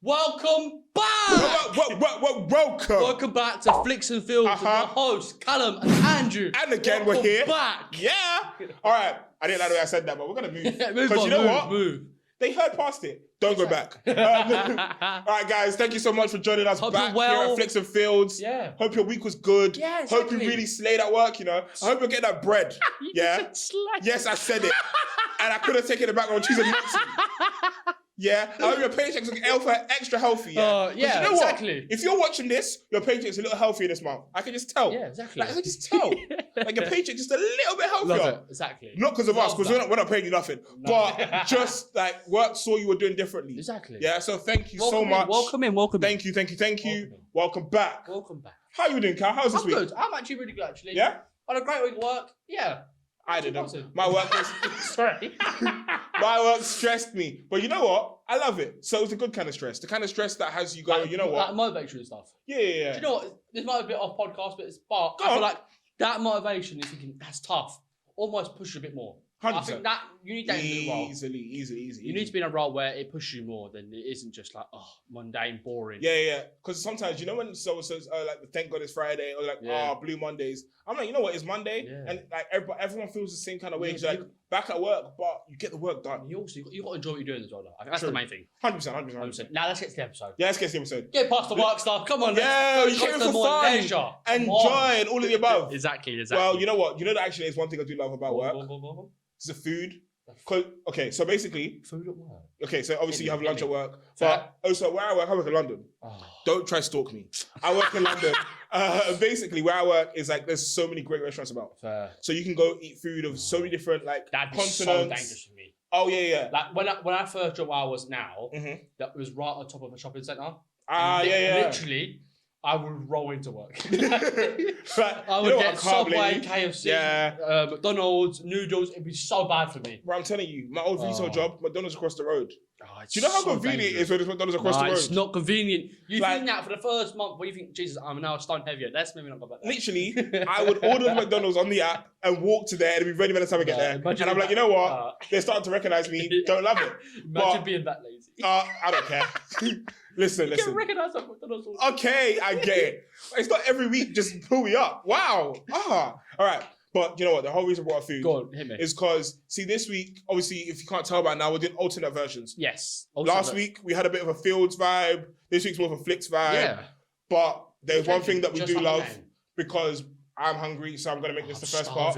Welcome back! Welcome! Welcome back to FlicksnFields with your hosts, Callum and Andrew. And again, Welcome we're here. Back. Yeah! Alright, I didn't like the way I said that, but we're going to move. Move on, you know what? Move. They heard past it. Don't go back. Alright, guys, thank you so much for joining us Hope back you're well. here at FlicksnFields. Yeah. Hope your week was good. Yeah, exactly. Hope you really slayed at work, you know. I hope you're getting that bread. Yeah? Yes, I said it. And I could have taken it back on Tuesday not to. Yeah, I hope your paycheck's extra healthy. Yeah, yeah, you know exactly. What? If you're watching this, your paycheck's a little healthier this month. I can just tell. Yeah, exactly. Like, I can just tell. Like your paycheck just a little bit healthier. Love it, exactly. Not because of us, because we're not paying you nothing. No. But just like work saw you were doing differently. Exactly. Yeah, so thank you so much. Welcome in. Thank you. Welcome back. Welcome back. How are you doing, Cal? How's this week? Good. I'm actually really good, actually. Yeah? I had a great week at work. Yeah. I didn't. My work was... Sorry. My work stressed me. But you know what? I love it. So it's a good kind of stress. The kind of stress that has you go, you know what? Like motivates you and stuff. Yeah. Do you know what? This might be a bit off podcast, but I feel like that motivation is thinking, that's tough. Almost push you a bit more. 100%. I think that you need that in the role. Easily. You need to be in a role where it pushes you more than it isn't just like, mundane, boring. Yeah. Because sometimes, you know when someone says, like, thank God it's Friday, or like, Blue Mondays. I'm like, you know what, it's Monday. Yeah. And like everyone feels the same kind of way. It's like, back at work, but you get the work done. You also, you got to enjoy what you're doing as well, though. I think that's the main thing. 100%. Now let's get to the episode. Yeah, let's get to the episode. Get past the work stuff. Come on. Yeah, you came for fun. Enjoy and all of the above. Exactly. Well, you know what? You know that actually is one thing I do love about work. It's the food. Okay, so basically... Food at work? Okay, so obviously you have lunch at work. But also where I work in London. Oh. Don't try to stalk me. I work in London. Basically where I work is like there's so many great restaurants about. Fair. So you can go eat food of so many different like That'd be continents. So dangerous for me. Oh yeah. Like when I first job where I was now, that was right on top of a shopping centre. Yeah. Literally, I would roll into work. But I would get Subway, KFC, McDonald's, noodles. It'd be so bad for me. Bro, I'm telling you, my old retail job, McDonald's across the road. Do you know how convenient it is when there's McDonald's across the road? It's not convenient. You think that for the first month, where you think, Jesus, I'm now a stone heavier. Let's maybe not go back there. Literally, I would order McDonald's on the app and walk to there and be ready by the time I get there. And I'm like, you know what? They're starting to recognize me. Don't love it. Imagine being that lazy. I don't care. Listen. You can recognize that McDonald's. Okay, I get it. It's not every week just pull me up. Wow. All right. But you know what? The whole reason I brought up food is because, see, this week, obviously, if you can't tell by now, we're doing alternate versions. Yes. Last week, we had a bit of a Fields vibe. This week's more of a Flicks vibe. Yeah. But there's one thing that we do love, because I'm hungry, so I'm going to make this the first part.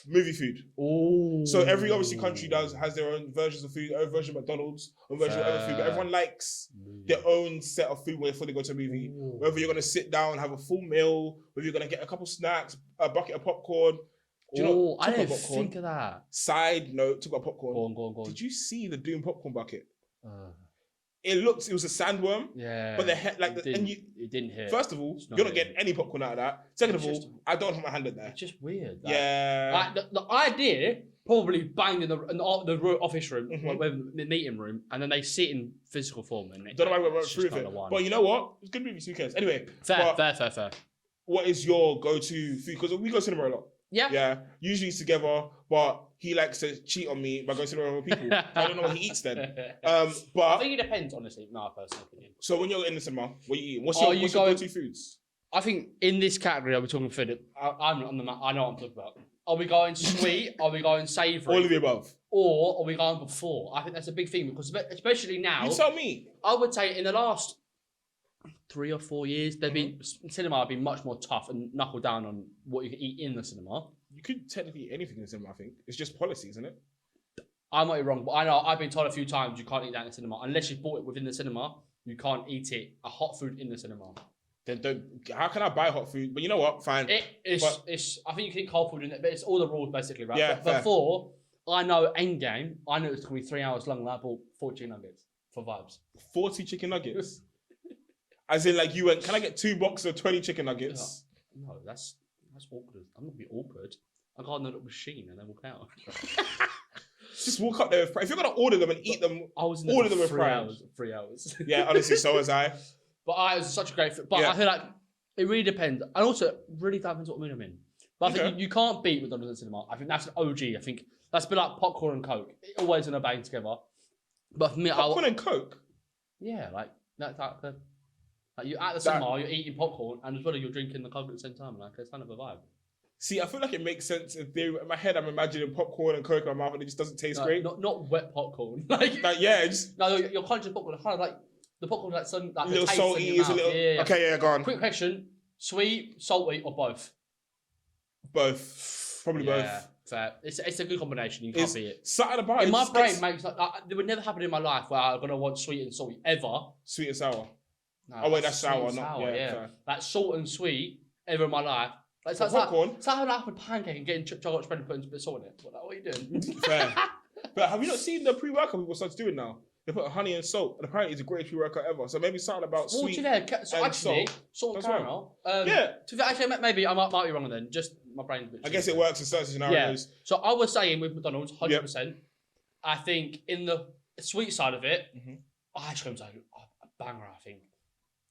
Movie food. Ooh. So every obviously country has their own versions of food, own version of McDonald's, own version of other food, but everyone likes their own set of food before they go to a movie. Ooh. Whether you're gonna sit down, have a full meal, whether you're gonna get a couple snacks, a bucket of popcorn. Do you know? I didn't think of that. Side note, talk about popcorn. Go on. Did you see the Doom popcorn bucket? It was a sandworm. Yeah. But it didn't hit. First of all, you're not getting any popcorn out of that. Second of all, I don't have my hand in there. It's just weird. Yeah. Like the idea probably banged in the office room, the meeting room, and then they sit in physical form. And don't know why we went through it. But you know what? It's good movies. Who cares? Anyway. Fair. What is your go-to food? Because we go cinema a lot. Yeah. Usually it's together, but he likes to cheat on me by going to cinema with people. I don't know what he eats then. But I think it depends, honestly. My personal opinion. So when you're in the cinema, what you eat? What's your go-to foods? I think in this category, are we talking food? I know what I'm talking about. Are we going sweet? Are we going savoury? All of the above. Or are we going before? I think that's a big thing because especially now. You tell me. I would say in the last 3 or 4 years, cinema have been much more tough and knuckle down on what you can eat in the cinema. You could technically eat anything in the cinema, I think. It's just policy, isn't it? I might be wrong, but I know I've been told a few times you can't eat that in the cinema. Unless you bought it within the cinema, you can't eat it, a hot food in the cinema. Then how can I buy hot food? But you know what? Fine. I think you can eat cold food in it, but it's all the rules basically, right? Yeah, but before, I know Endgame, I knew it was going to be 3 hours long and I bought 40 chicken nuggets for vibes. 40 chicken nuggets? As in, like, you went, can I get 2 boxes of 20 chicken nuggets? No, that's awkward. I'm not going to be awkward. I got in a little machine and then walk out. Just walk up there with pride. If you're going to order them and eat them, order them with pride. 3 hours. Yeah, honestly, so was I. But it was such a great fit. But I feel like it really depends. And also, really depends what mood I'm in. But I think you can't beat McDonald's in cinema. I think that's an OG. I think that's a bit like popcorn and Coke. Always in a bang together. But for me, Popcorn and Coke. Yeah, like that's like you're at the cinema, you're eating popcorn, and as well you're drinking the Coke at the same time. Like it's kind of a vibe. See, I feel like it makes sense in theory. In my head, I'm imagining popcorn and Coke in my mouth, and it just doesn't taste great. Not wet popcorn. like yeah, just no, you're conscious popcorn. Kind of like the popcorn like some like a little salty, is a little. Yeah. Okay, yeah, go on. Quick question: sweet, salty, or both? Both, probably both. Fair. It's a good combination. You can't beat it. Something about it. In my brain makes like it would never happen in my life where I'm gonna want sweet and salty ever. Sweet and sour. No, oh wait, that's sour, not sour, yeah. Like salt and sweet ever in my life. Like, so popcorn. It's like having a pancake and getting chocolate spread and putting a bit of salt in it. What are you doing? Fair. But have you not seen the pre-workout people start doing now? They put honey and salt, and apparently it's the greatest pre-workout ever. So maybe something about sweet so actually, salt and caramel. Yeah. Actually, maybe I might be wrong then. Just my brain's a bit. I guess it works in certain scenarios. Yeah. So I was saying with McDonald's, 100%. I think in the sweet side of it, ice cream's like a banger. I think.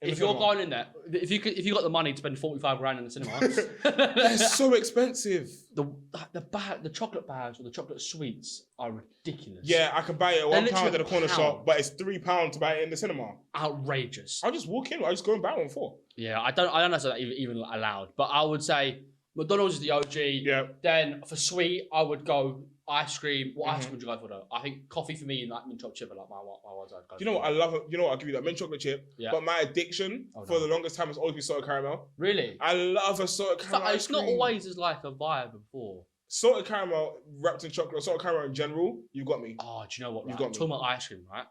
If you're going in there, if you got the money to spend 45 grand in the cinema, they're so expensive. The chocolate bags or the chocolate sweets are ridiculous. Yeah, I can buy it at £1 at the corner shop, but it's £3 to buy it in the cinema. Outrageous. I'll just walk in. I'll just go and buy one for. Yeah, I don't know if that's even allowed, but I would say McDonald's is the OG. Yeah. Then for sweet, I would go ice cream. What ice cream would you go for though? I think coffee for me and like mint chocolate chip are like my ones I'd go. You know what I love? You know what? I'll give you that mint chocolate chip. Yeah. But my addiction for the longest time has always been salted caramel. Really? I love a salted caramel. It's not always as like a vibe before. Salted caramel wrapped in chocolate, salted caramel in general, you got me. Oh, do you know what? You've got me. Talking about ice cream, right?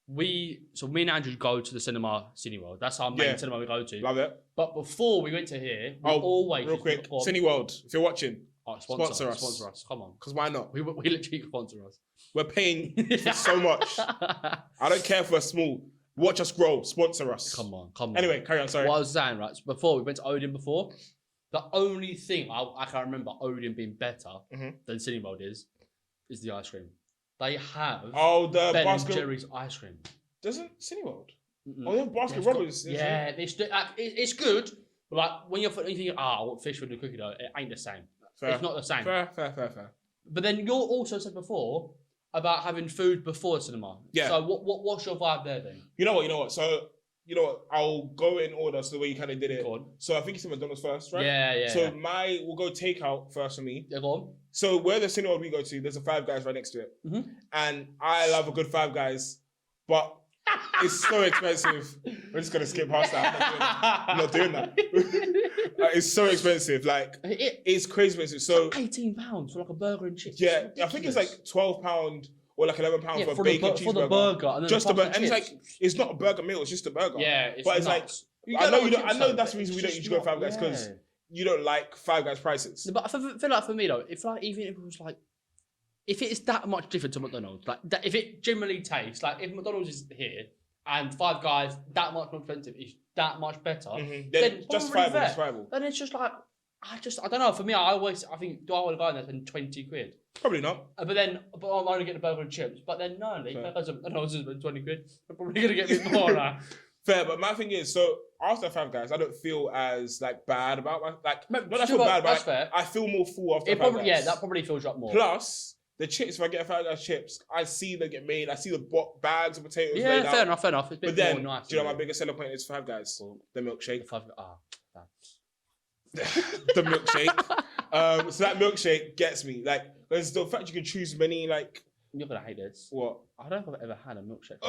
Me and Andrew go to the cinema, Cineworld. That's our main cinema we go to. Love it. But before we went to here, we always real quick, Cineworld, if you're watching, sponsor us. Come on, because why not? We literally sponsor us. We're paying for so much. I don't care if we're small. Watch us grow. Sponsor us. Come on. Anyway, carry on. Sorry. What I was saying, right? So before we went to Odeon before, the only thing I can remember Odeon being better than Cineworld is the ice cream. They have the Ben Baskin and Jerry's ice cream. Doesn't Cineworld? Oh, they have Baskin Robbins. Yeah, it's good. But like when you're thinking, I want fish with the cookie dough, it ain't the same. Fair. It's not the same. Fair. But then you also said before about having food before cinema. Yeah. So what's your vibe there then? You know what? So I'll go in order so the way you kind of did it. Go on. So I think it's McDonald's first, right? Yeah. So we'll go takeout first for me. Yeah, go on. So where the Cineworld we go to, there's a Five Guys right next to it. And I love a good Five Guys, but it's so expensive. We're just going to skip past that. I'm not doing that. It's so expensive. Like, it's crazy expensive. So £18 for like a burger and chips. Yeah, I think it's like £12 or like £11 for a bacon cheeseburger. For the burger. And then just a burger. And it's like, it's not a burger meal, it's just a burger. Yeah, but it's nuts. Like, I know that's the reason we don't usually go Five Guys, because you don't like Five Guys prices. But I feel like for me though, even if it was like, if it is that much different to McDonald's, like if it generally tastes like if McDonald's is here and Five Guys that much more expensive is that much better, then justifiable. Then it's just like I don't know. For me, I think do I want to go in there and spend 20 quid? Probably not. But I'm only getting a burger and chips. But then no, because McDonald's is 20 quid. I'm probably gonna get a bit more now. Fair, but my thing is, so after Five Guys, I don't feel as like bad about not that I feel bad, but fair. I feel more full after Five Guys. Yeah, that probably fills you up more. Plus, the chips, if I get a Five Guys chips, I see them get made. I see the bags of potatoes laid out. Fair enough. It's a bit more nice. Do you know my biggest selling point is Five Guys? The milkshake. The milkshake. So that milkshake gets me. Like, there's the fact you can choose many, like... You're going to hate this. What? I don't think I've ever had a milkshake.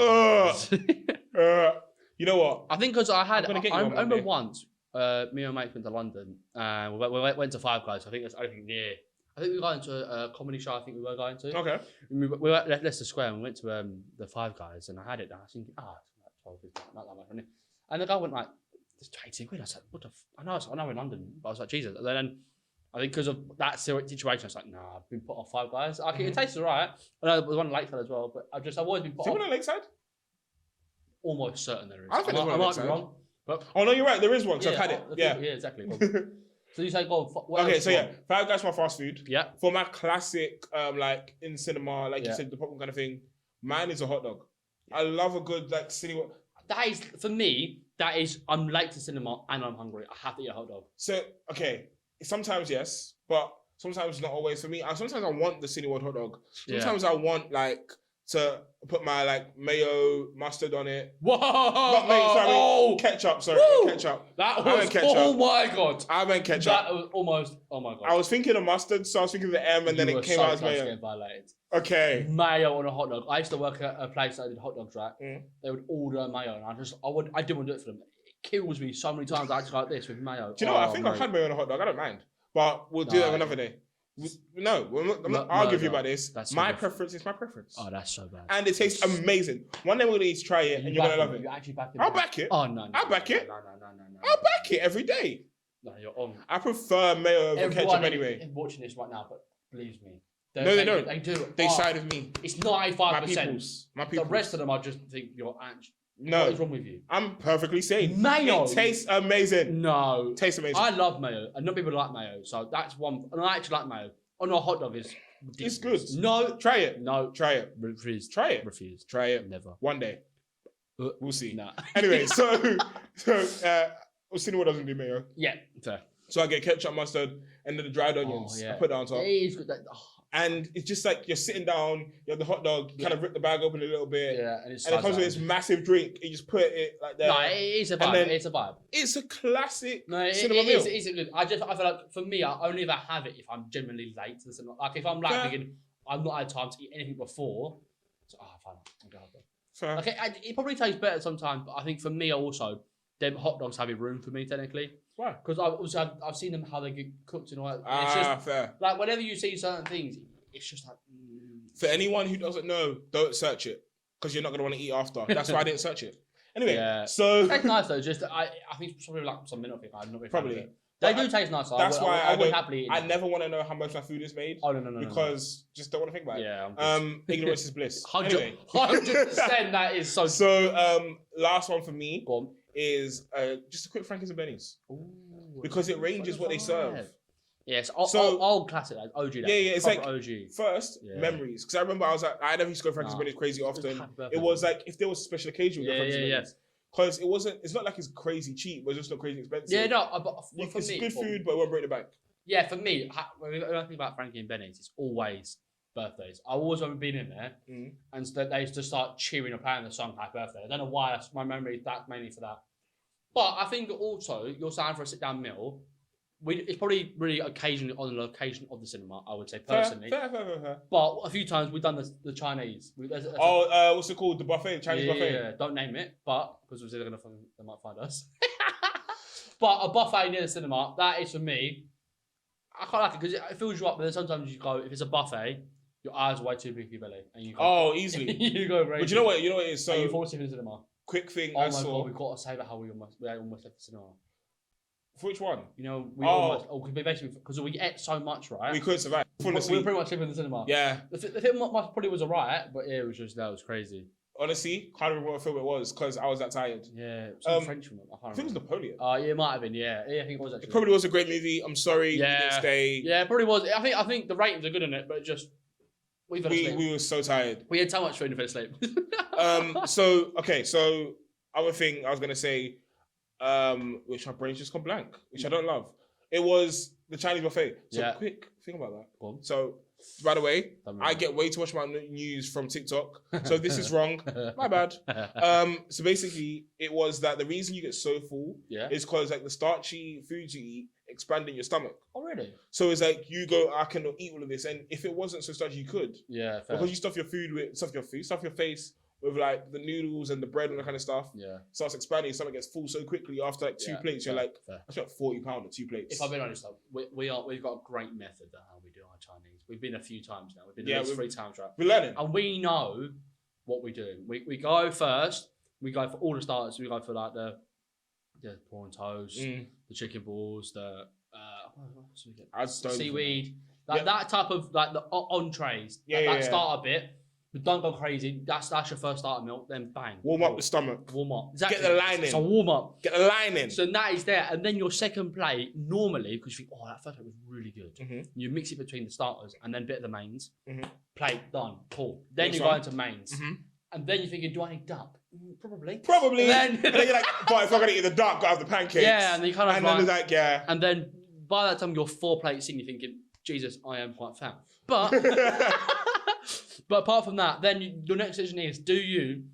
You know what? I think because I remember once, me and my mates went to London, and we went to Five Guys. I think that's only near. I think we were going to a comedy show. I think we were going to. Okay. We were at Leicester Square and we went to the Five Guys, and I had it. And I was thinking, it's like 12 quid, not that much. And the guy went like, "It's 18 quid." I said, "What the? I know in London," but I was like, "Jesus." And then I think because of that situation, I was like, "Nah, I've been put off Five Guys. I think it tastes alright." I know there was one in Lakeside as well, but I've always been put off. Is it one in Lakeside? Almost certain there is. I think I might be wrong. But no, you're right. There is one. So I've had it. Yeah, exactly. So you say go. Okay, so Five Guys for my fast food. Yeah. For my classic, like in cinema, like you said, the popcorn kind of thing. Mine is a hot dog. I love a good like cinema. That is for me. That is, I'm late to cinema and I'm hungry. I have to eat a hot dog. So okay, sometimes yes, but sometimes not always for me. And sometimes I want the Cineworld hot dog. Sometimes I want like to put my like mayo, mustard on it. Whoa! Not mayo, sorry, Oh! ketchup. Sorry, Woo! ketchup. That I was, meant ketchup. oh my God. I meant ketchup. That was almost, oh my God. I was thinking of mustard, so I was thinking of the M, and then You it were came so out as close to mayo. getting violated. Okay. Mayo on a hot dog. I used to work at a place that did hot dogs, right? Mm. They would order mayo, and I didn't want to do it for them. It kills me so many times. I just like this with mayo. Do you know what? I think I've had mayo on a hot dog. I don't mind, but we'll do that another day. No, I'm not arguing with you about this. My preference is my preference. Oh, that's so bad. And it tastes amazing. One day we're gonna need to try it, and you're gonna love it. You actually back it? I'll back it. Oh no, I'll back it. No. I'll back it every day. No, you're on. I prefer mayo over ketchup anyway. Everyone watching this right now, but believes me. No, they don't. They do. They side with me. It's 95%. My people. The rest of them, I just think you're actually. No. What is wrong with you? I'm perfectly sane. Mayo. It tastes amazing. No. Tastes amazing. I love mayo, and not people like mayo, so that's one. And I actually like mayo. On a hot dog is ridiculous. It's good. No. Try it. No. Try it. Refuse. Try it. Refuse. Try it. Never. One day. We'll see. Nah. Anyway, Cinema doesn't do mayo. Yeah, fair. So I get ketchup, mustard, and then the dried onions. Oh, yeah. I put that on top. It is good. And it's just like you're sitting down, you have the hot dog, you kind of rip the bag open a little bit. Yeah, and it comes with this massive drink. You just put it like that. No, it is a vibe. It's a vibe. It's a classic cinema meal. It is good. I feel like for me, I only ever have it if I'm genuinely late to the cinema. Like if I'm like thinking I've not had time to eat anything before. So fine. I'll go hot dog. Fair. Okay, it probably tastes better sometimes, but I think for me also, them hot dogs have a room for me technically. Why? Because I've seen them how they get cooked and all that. It's just fair. Like whenever you see certain things, it's just like. For anyone who doesn't know, don't search it because you're not gonna want to eat after. That's why I didn't search it. Anyway, so that's nice though. Just I think it's probably like some middle thing. I'm not really probably. They do taste nice. That's why I would happily eat I never want to know how much my food is made. Oh no. Because just don't want to think about it. Yeah. Ignorance is bliss. 100%. That is so. So last one for me is just a quick Frankie's and Benny's. Ooh, because it ranges what they serve. Yes, old classic, like OG. Yeah, it's like OG. First memories, because I remember I never used to go Frankie's and Benny's crazy often. It was like if there was a special occasion, we go Frankie's and Benny's. Because it's not like it's crazy cheap, but it's just not crazy expensive. Yeah, no, but it's good food, but it won't break the bank. Yeah, for me, when I think about Frankie and Benny's, it's always birthdays. I always remember being in there, and they used to start cheering or playing the song Happy Birthday. I don't know why. That's my memory. That's mainly for that. But I think also you're saying for a sit-down meal. It's probably really occasionally on the location of the cinema, I would say personally. Fair. But a few times we've done the Chinese. What's it called? The buffet, the Chinese buffet. Yeah, don't name it, but because they might find us. But a buffet near the cinema, that is for me. I quite like it because it fills you up. But then sometimes you go, if it's a buffet, your eyes are way too big for your belly, and you go, easily. You go crazy. But you know what? It is so. And you fall asleep in the cinema. Quick thing. Oh my god, we've got to say about how we almost left the cinema. For which one? You know, we basically because we ate so much, right? We could survive. We were pretty much sleeping in the cinema. Yeah. The film probably was alright, but yeah, that was crazy. Honestly, can't remember what film it was because I was that tired. Yeah, some French film. I think it was Napoleon. Yeah, it might have been. Yeah, I think it was actually. It probably was a great movie. I'm sorry, we didn't stay. Yeah, it probably was. I think the ratings are good in it, but just we were so tired. We had so much food and fell asleep. So other thing I was gonna say, which my brain's just gone blank, which I don't love. It was the Chinese buffet. So quick thing about that. So, by the way, I get way too much of my news from TikTok. So if this is wrong, my bad. So basically, it was that the reason you get so full is because like the starchy foods you eat expand in your stomach. Oh, really? So it's like you go, I cannot eat all of this, and if it wasn't so starchy, you could. Yeah, fair. Because you stuff your face with like the noodles and the bread and that kind of stuff. Yeah. Starts expanding, your stomach gets full so quickly after like two plates. You're like, that's like 40 pounds or 2 plates. If I'm being honest though, we've got a great method at how we do our Chinese. We've been a few times now. We've been at least 3 times, right? We're learning. And we know what we do. We go first, we go for all the starters, we go for like the prawn toast, the chicken balls, the seaweed. That type of like the entrees. That starter bit. But don't go crazy. That's your first starter meal. Then bang. Warm up the stomach. Warm up. Exactly. Get the line in. So warm up. Get the line in. So that is there. And then your second plate, normally, because you think, that first plate was really good. You mix it between the starters and then a bit of the mains. Plate, done. Cool. Then you go into mains. And then you're thinking, do I need duck? Probably. And then you're like, but if I'm going to eat the duck, gotta have the pancakes. Yeah, and then you kind of and then it's like, yeah. And then by that time, you're 4 plates in, you're thinking, Jesus, I am quite fat. But But apart from that, then your next decision is: do you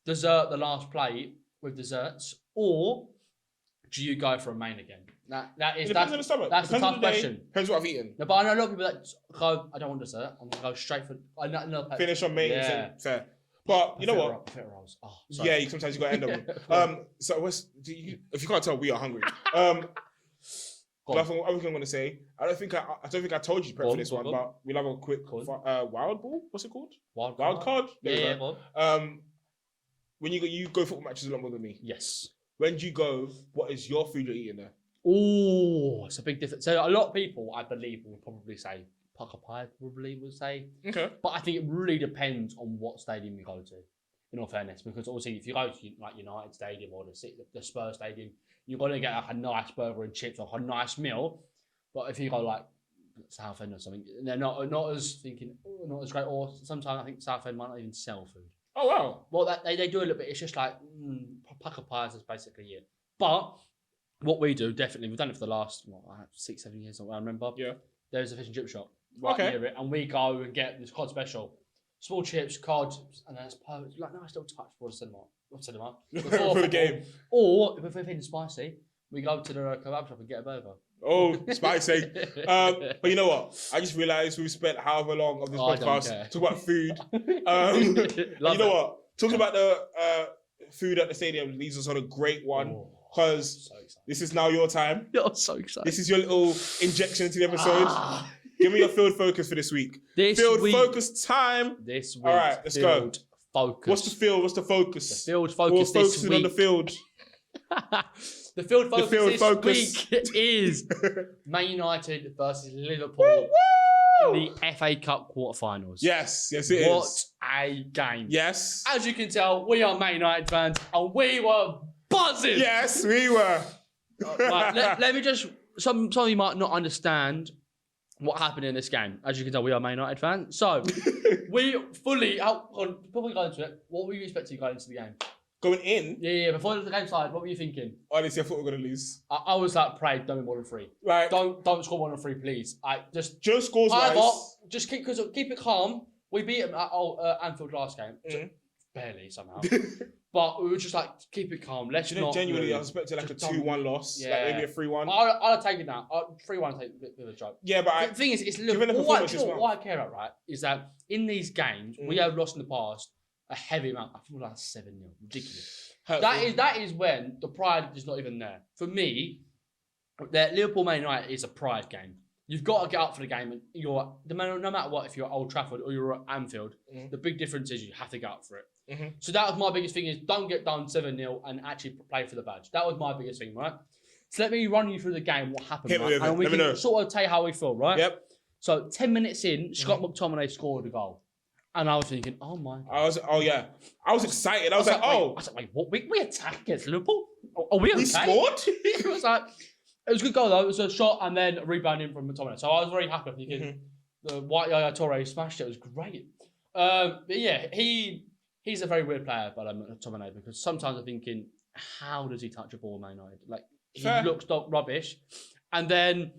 dessert the last plate with desserts, or do you go for a main again? It depends on the stomach. That's the tough question. Depends what I've eaten. No, but I know a lot of people that go, I don't want dessert. I'm gonna go straight for. Finish on main. Yeah. Fair. But you know what? Potato rolls. Oh, yeah, sometimes you got to end them. So if you can't tell, we are hungry. Other thing I'm gonna say, I don't think I told you to prep for this one, but we'll have a quick wild ball. What's it called? Wild card. Yeah. When you go football matches a lot more than me. Yes. When do you go? What is your food you're eating there? Oh, it's a big difference. So a lot of people, I believe, will probably say pucker pie. Probably would say. Okay. But I think it really depends on what stadium you go to. In all fairness, because obviously if you go to like United Stadium or the Spurs Stadium, you're gonna get like a nice burger and chips or a nice meal. But if you go like Southend or something, they're not as great. Or sometimes I think Southend might not even sell food. Oh wow! Well, they do a little bit. It's just like pucker pies is basically it. But what we do, definitely, we've done it for the last 6-7 years. I remember. Yeah. There's a fish and chip shop right near it, and we go and get this cod special, small chips, cod, and then it's perfect. Like nice little touch for the cinema. For the game. Or if we're feeling spicy, we go to the kebab shop and get a burger. Oh, spicy. But you know what? I just realised we've spent however long of this podcast talking about food. You know what? Talking about the food at the stadium leads us on a great one. Because this is now your time. You're so excited. This is your little injection into the episode. Give me your field focus for this week. Field focus time. This week. All right, let's go. Focus. What's the field? What's the focus? The field focus this week. On the field. The field focus this week is Man United versus Liverpool in the FA Cup quarterfinals. Yes, it is. What a game. Yes. As you can tell, we are Man United fans and we were buzzing. Yes, we were. Right, let me just... Some of you might not understand what happened in this game. As you can tell, we are Man United fans. So, we fully... Before we go into it, what were you expecting going into the game? Going in? Yeah. Before the game started, what were you thinking? Honestly, I thought we were going to lose. I was like, pray, don't be more than 3. Right. Don't score more than 3, please. Just scores wise. Just keep it calm. We beat them at Anfield last game. Barely, somehow. But we were just like, keep it calm. Let's not genuinely, I was expecting like a 2-1 loss. Yeah. Like maybe a 3-1. I'd have taken that. 3-1 take a bit of a joke. Yeah, but the thing is, it's what I care about, right, is that in these games, we have lost in the past a heavy amount. I think like 7-0. Ridiculous. That is when the pride is not even there. For me, that Liverpool Man United is a pride game. You've got to get up for the game, and no matter what, if you're at Old Trafford or you're at Anfield, the big difference is you have to get up for it. So that was my biggest thing: is don't get down 7-0 and actually play for the badge. That was my biggest thing, right? So let me run you through the game, what happened, right? And we can sort of tell you how we feel, right? Yep. So 10 minutes in, Scott McTominay scored a goal, and I was thinking, oh my God. I was excited. I was like, wait, what? We attacked against Liverpool? Are we okay? We scored? It was like. It was a good goal though. It was a shot and then a rebound in from McTominay. So I was very happy thinking the white Yaya Toure smashed it. It was great. But yeah, he's a very weird player, but McTominay, because sometimes I'm thinking, how does he touch a ball, Man United? Like he looks rubbish, and then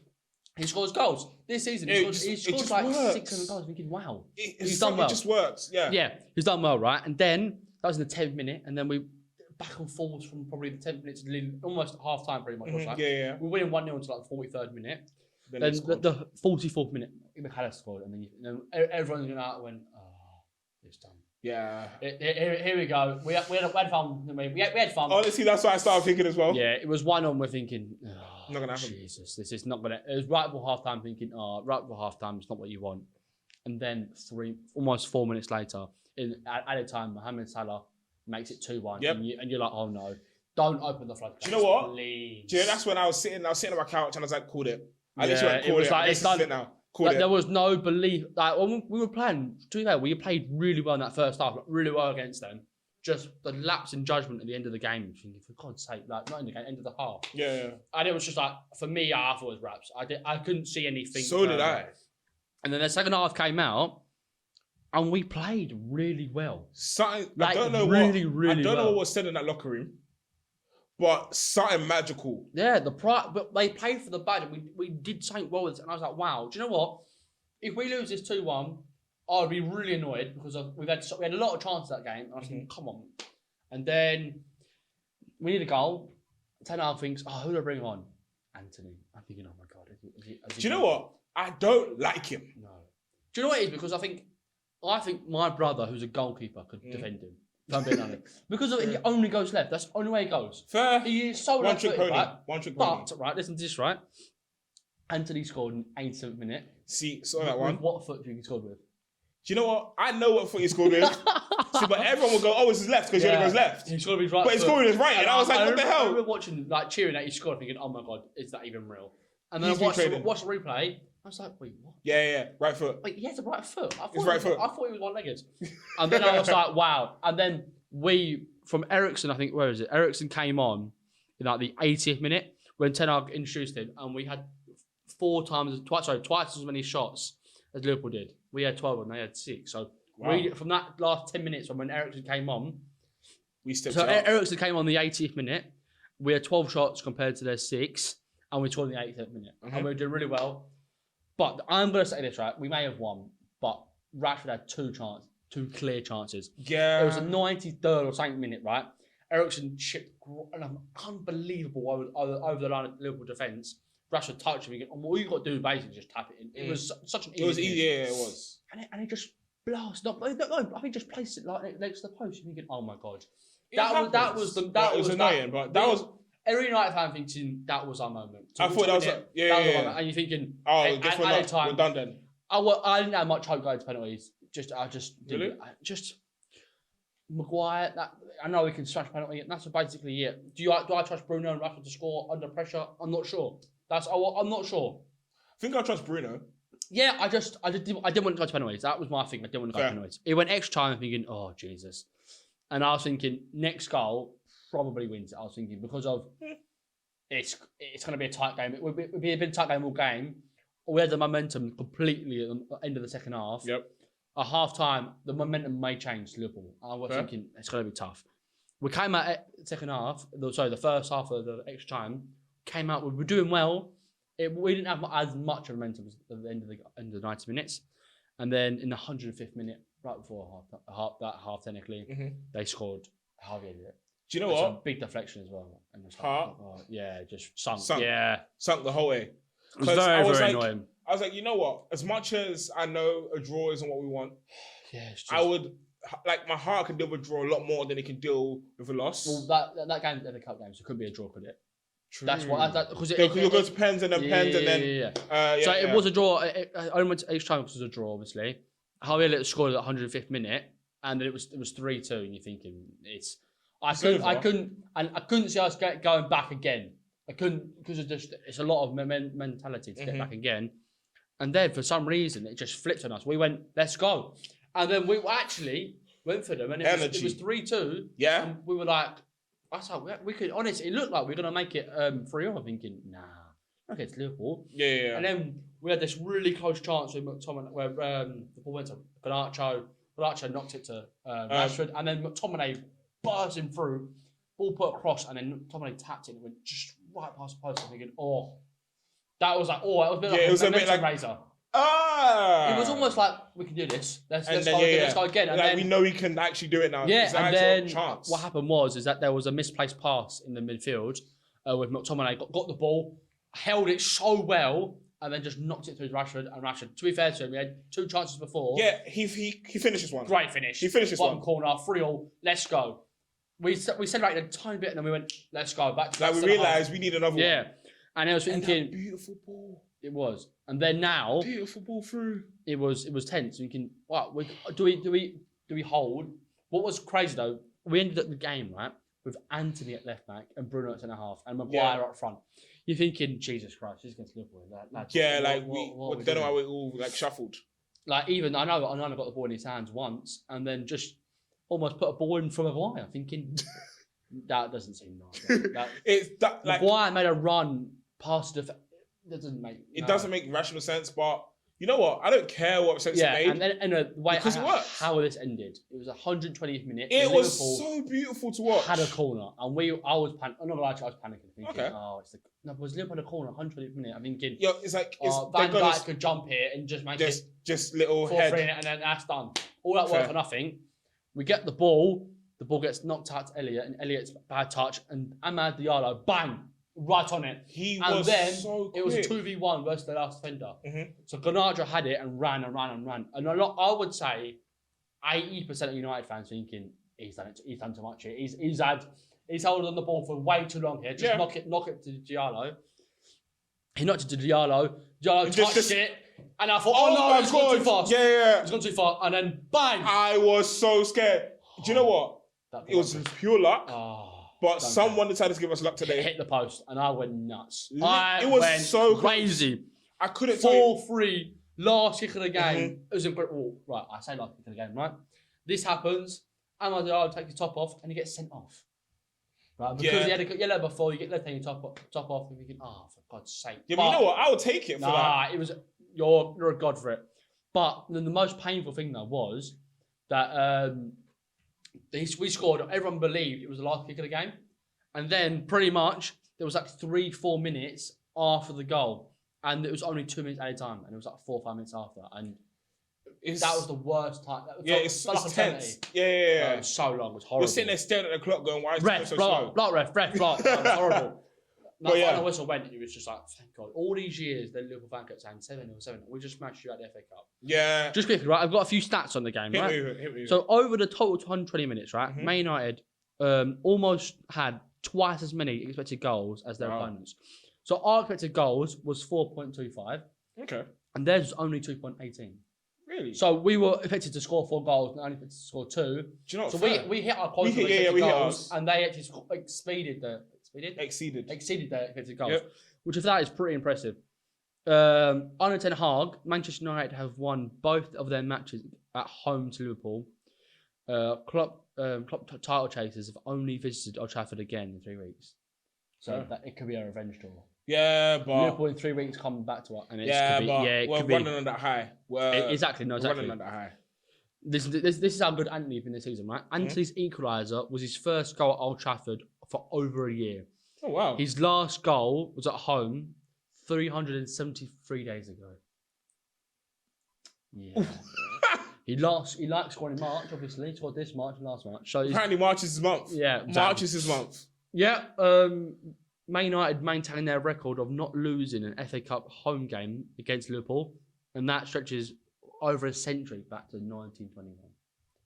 he scores goals this season. He scores like 6-7 goals. I'm thinking, wow, he's done well. It just works. Yeah. Yeah, he's done well, right? And then that was in the 10th minute, and then we. Back and forth from probably the 10th minute to almost half time, pretty much. Right? Yeah. We're winning 1-0 until like the 43rd minute. Then the 44th minute, McAllister scored, and then everyone's going out and went, oh, it's done. Yeah. Here we go. We had fun. We had fun. Honestly, that's what I started thinking as well. Yeah, it was 1-1. We're thinking, not going to happen. Jesus, this is not going to. It was right before half time, thinking, right before half time, it's not what you want. And then almost 4 minutes later, at added time, Mohamed Salah makes it 2-1, and you're like, oh no, don't open the floodgates. Do you know what? Please. Do you know, that's when I was sitting on my couch and I was like, called it. I literally went, called it. Like, it's done now. Called it. There was no belief. Like when we were playing, to be fair, we played really well in that first half, really well against them. Just the lapse in judgment at the end of the game. Thinking, for God's sake, like not in the game, end of the half. Yeah. And it was just like, for me, I thought it was wraps. I couldn't see anything. So did I. And then the second half came out. And we played really well. Something I don't know what was said in that locker room, but something magical. Yeah, but they played for the badge. We did something well with it, and I was like, wow. Do you know what? If we lose this 2-1, I'd be really annoyed because we had a lot of chances that game. And I was thinking, come on. And then we need a goal. Ten Hag thinks, who do I bring on? Anthony. I'm thinking, oh my God. Do you know what? I don't like him. No. Do you know what it is? Because I think my brother, who's a goalkeeper, could defend him. If I'm being honest. Because he only goes left. That's the only way he goes. Fair. He is so left-footed, right? One trick pony. But, right, listen to this, right? Anthony scored in 87th minute. See, saw that one. What foot do you think he scored with? Do you know what? I know what foot he scored with. See, but everyone will go, it's his left because he only goes left. He scored with his right but he scored with his right. And I was like, what the hell? I remember watching, cheering at his score, thinking, oh my God, is that even real? And then I watched the replay. I was like, wait, what? Yeah. Right foot. Wait, he has a right foot. I thought he was one-legged. And then I was like, wow. And then from Ericsson, I think, where is it? Ericsson came on in the 80th minute when Ten Hag introduced him, and we had twice as many shots as Liverpool did. We had 12 and they had 6. So from that last 10 minutes from when Ericsson came on, we stepped up. Ericsson came on the 80th minute. We had 12 shots compared to their 6, and we scored in the 80th minute. And we were doing really well. But I'm going to say this, right? We may have won, but Rashford had 2 clear chances. Yeah. It was the 93rd or something minute, right? Ericsson chipped unbelievable over the line of Liverpool defence. Rashford touched him. All you got to do is basically just tap it in. It was such an easy. It was easy, yeah, it was. And he just blasted. No, I think he just placed it next to the post. You're thinking, oh my God, that was annoying. But that was every United fan thinking that was our moment. I thought that was yeah. And you're thinking, guess we're done then. I didn't have much hope going to penalties. Really? Maguire. I know we can smash penalty, and that's basically it. Do I trust Bruno and Rashford to score under pressure? I'm not sure. I'm not sure. I think I trust Bruno. Yeah, I didn't want to go to penalties. That was my thing. I didn't want to go to penalties. It went extra time. I'm thinking, oh Jesus, and I was thinking next goal probably wins it. I was thinking because of it's going to be a tight game. It would be a bit tight game all game. We had the momentum completely at the end of the second half. Yep. At half time, the momentum may change to Liverpool. I was thinking it's going to be tough. We came out second half. The first half of the extra time came out. We were doing well. We didn't have as much momentum at the end of the 90 minutes, and then in the 105th minute, right before half technically, they scored. Harvey did it. Do you know what? A big deflection as well. And just sunk. Yeah, sunk the whole way. It was very annoying. I was like, you know what? As much as I know a draw isn't what we want, I would my heart can deal with a draw a lot more than it can deal with a loss. Well, that game, the cup games, it could be a draw, could it? True. That's what because you'll go to pens and then pens and then it was a draw. I only went to each time because it was a draw, obviously. Harvey scored at the 105th minute, and then it was 3-2, and you're thinking I couldn't see us going back again. I couldn't because it's a lot of mentality to get back again. And then for some reason it just flipped on us. We went, let's go, and then we actually went for them, and it was 3-2. Yeah, and we were like, I thought we could. Honestly, it looked like we were gonna make it 3-0. I'm thinking, nah, okay, it's Liverpool. Yeah. And then we had this really close chance with McTominay where the ball went to Garnacho. Garnacho knocked it to Rashford, and then McTominay burst him through, ball put across, and then McTominay tapped it and went just right past the post. I'm thinking, that was a bit like a razor. It was almost like we can do this. Let's go again. And then we know we can actually do it now. Yeah, and then what happened was that there was a misplaced pass in the midfield with McTominay got the ball, held it so well, and then just knocked it through Rashford. And Rashford, to be fair to him, he had 2 chances before. Yeah, he finishes one. Great finish. He finishes bottom one. corner, 3-3. Let's go. We celebrated a tiny bit, and then we went, let's go back. We realised we need another one. Yeah, and I was thinking, beautiful ball. It was, and then now beautiful ball through. It was tense. We can. What do we hold? What was crazy though? We ended up the game right with Anthony at left back and Bruno at centre half and Maguire up front. You're thinking, Jesus Christ, he's against Liverpool. We don't know how we all shuffled. Even I know Onana got the ball in his hands once and then just almost put a ball in from Maguire. Thinking that doesn't seem nice. Maguire made a run past the. That doesn't make doesn't make rational sense, but You know what? I don't care what sense it made. And then the way because it works. how this ended, it was 120th minute. It was Liverpool so beautiful to watch. had a corner, and I was panicking. I'm not gonna lie to you, I was panicking. Thinking, Okay. it was Liverpool had a corner, 120th minute. I'm thinking, Yo, it's like Van Dijk could jump here and just make it just little 4-3 head, and then that's done. All that work for nothing. We get the ball gets knocked out to Elliot, and Elliot's bad touch, and Amad Diallo, bang, right on it. And then so quick. it was a 2v1 versus the last defender. Mm-hmm. So Ganacho had it and ran. And I would say 80% of United fans thinking he's done too much here. He's held on the ball for way too long here. Just knock it to Diallo. He knocked it to Diallo. Diallo touched it. And I thought, oh no, he's gone too fast. Yeah. He's gone too far. And then bang. I was so scared. Do you know what? It was pure luck. But someone decided to give us luck today. Hit the post, and I went nuts. It was so crazy. I couldn't tell you. 4-3, last kick of the game. It was incredible. Right, I say last kick of the game, right? This happens, and I'll take the top off, and he gets sent off. Right, because he had a yellow before, you get left taking top off, and you think, for God's sake. Yeah, but you know what? I would take it for that. It was you're a god for it. But the most painful thing though was that we scored. Everyone believed it was the last kick of the game, and then pretty much there was like 3-4 minutes after the goal, and it was only 2 minutes at a time, and it was like 4 or 5 minutes after, and that was the worst time. It's tense. Yeah. It was so long. It was horrible. You're sitting there staring at the clock, going, "Why is it so slow?" Ref. It was horrible. That final whistle went, it was just like, thank God. All these years, the Liverpool fan kept saying 7-0. We just smashed you at the FA Cup. Yeah. Just quickly, right? I've got a few stats on the game, right? Hit me. So over the total 120 minutes, right? Man United almost had twice as many expected goals as their opponents. So our expected goals was 4.25. Okay. And theirs was only 2.18. Really? So we were expected to score 4 goals and only expected to score 2. Do you know what? So we hit our quota of expected goals, and they actually exceeded their expected goals, which if that is pretty impressive. Under Ten Hag, Manchester United have won both of their matches at home to Liverpool. Klopp title chasers have only visited Old Trafford again in 3 weeks, so that it could be a revenge tour. Yeah, but Liverpool in 3 weeks coming back to it, and we're running on that high. Exactly. Running on that high. This is how good Anthony's been this season, right? Anthony's equaliser was his first goal at Old Trafford for over a year. Oh wow! His last goal was at home 373 days ago. Yeah. He likes scoring in March, obviously. He scored this March and last March. So apparently March is his month. Yeah. Exactly. March is his month. Yeah. Man United maintain their record of not losing an FA Cup home game against Liverpool, and that stretches over a century back to 1921.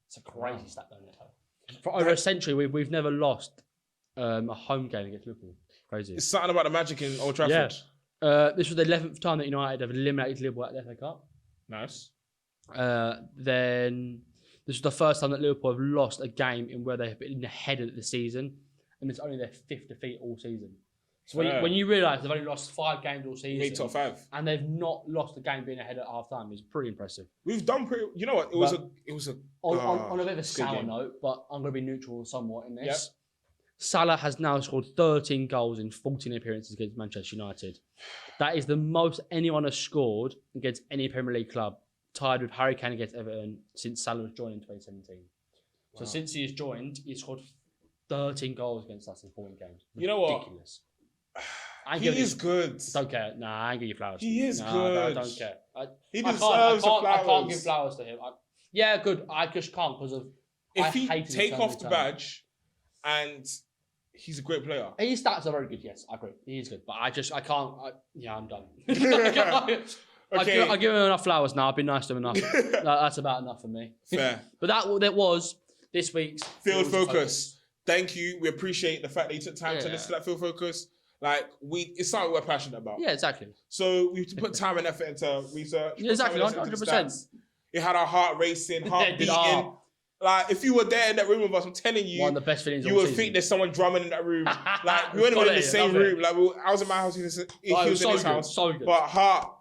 It's a crazy stat, don't it? For over a century, we've never lost a home game against Liverpool. Crazy. It's something about the magic in Old Trafford. Yeah. This was the 11th time that United have eliminated Liverpool at the FA Cup. Nice. Then this was the first time that Liverpool have lost a game in where they have been ahead of the season, and it's only their 5th defeat all season. So when you realise they've only lost 5 games all season, made top 5, and they've not lost a game being ahead at half time, is pretty impressive. We've done pretty. You know what? It was a. On a bit of a sour note, but I'm going to be neutral somewhat in this. Yep. Salah has now scored 13 goals in 14 appearances against Manchester United. That is the most anyone has scored against any Premier League club, tied with Harry Kane against Everton since Salah was joined in 2017. Wow. So since he has joined, he's scored 13 goals against us in 14 games. You know what? Ridiculous. He is good. Don't care. Nah, I ain't give you flowers. He is good. I don't care. He deserves the flowers. I can't give flowers to him. Good. I just can't because of. If he take off the badge, and he's a great player. His stats are very good. Yes, I agree. He is good, but I can't. I'm done. Okay. I give him enough flowers now. I've been nice to him enough. That's about enough for me. Fair. But that was this week's Field Focus. Thank you. We appreciate the fact that you took time to listen to that Field Focus. It's something we're passionate about. Yeah, exactly. So we put time and effort into research. Yeah, exactly, 100%. It had our heart racing, heart beating. If you were there in that room with us, I'm telling you, one of the best feelings. You would think there's someone drumming in that room. We weren't even in the same room. I was in my house. He was in his house. So good. But heart.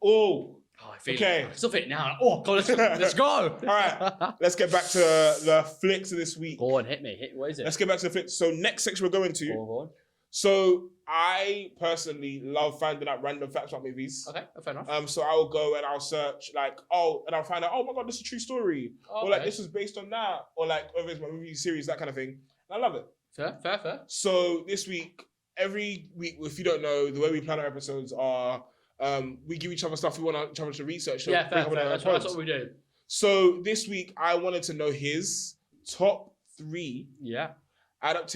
Okay. I still fit now. Oh God, let's go. All right, let's get back to the flicks of this week. Go on, hit me. What is it? Let's get back to the flicks. So next section we're going to. Go on. So I personally love finding out random facts about movies. Okay, fair enough. So I will go and I'll search and I'll find out, oh my God, this is a true story. Okay. Or like this was based on that. Or like whether it's my movie series, that kind of thing. And I love it. Fair. So this week, every week, if you don't know, the way we plan our episodes are we give each other stuff we want each other to research. Yeah, fair. That's what we do. So this week, I wanted to know his top 3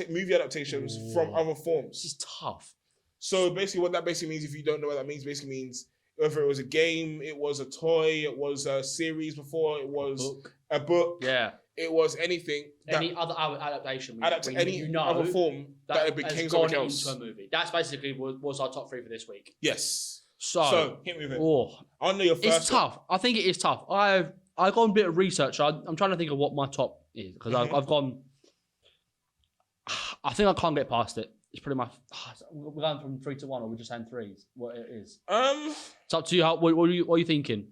movie adaptations from other forms. This is tough. So basically, what that basically means, if you don't know what that means, basically means whether it was a game, it was a toy, it was a series before, it was a book. Yeah. It was anything. Any other adaptation. Any other form that it became something else. Into a movie. That's basically was our top 3 for this week. Yes. So hit me with it. Oh, I know your first. It's tough. I think it is tough. I've gone a bit of research. I'm trying to think of what my top is because I've gone. I think I can't get past it. It's pretty much we're going from 3 to 1, or we're just saying 3s. What it is? It's up to you. What are you thinking?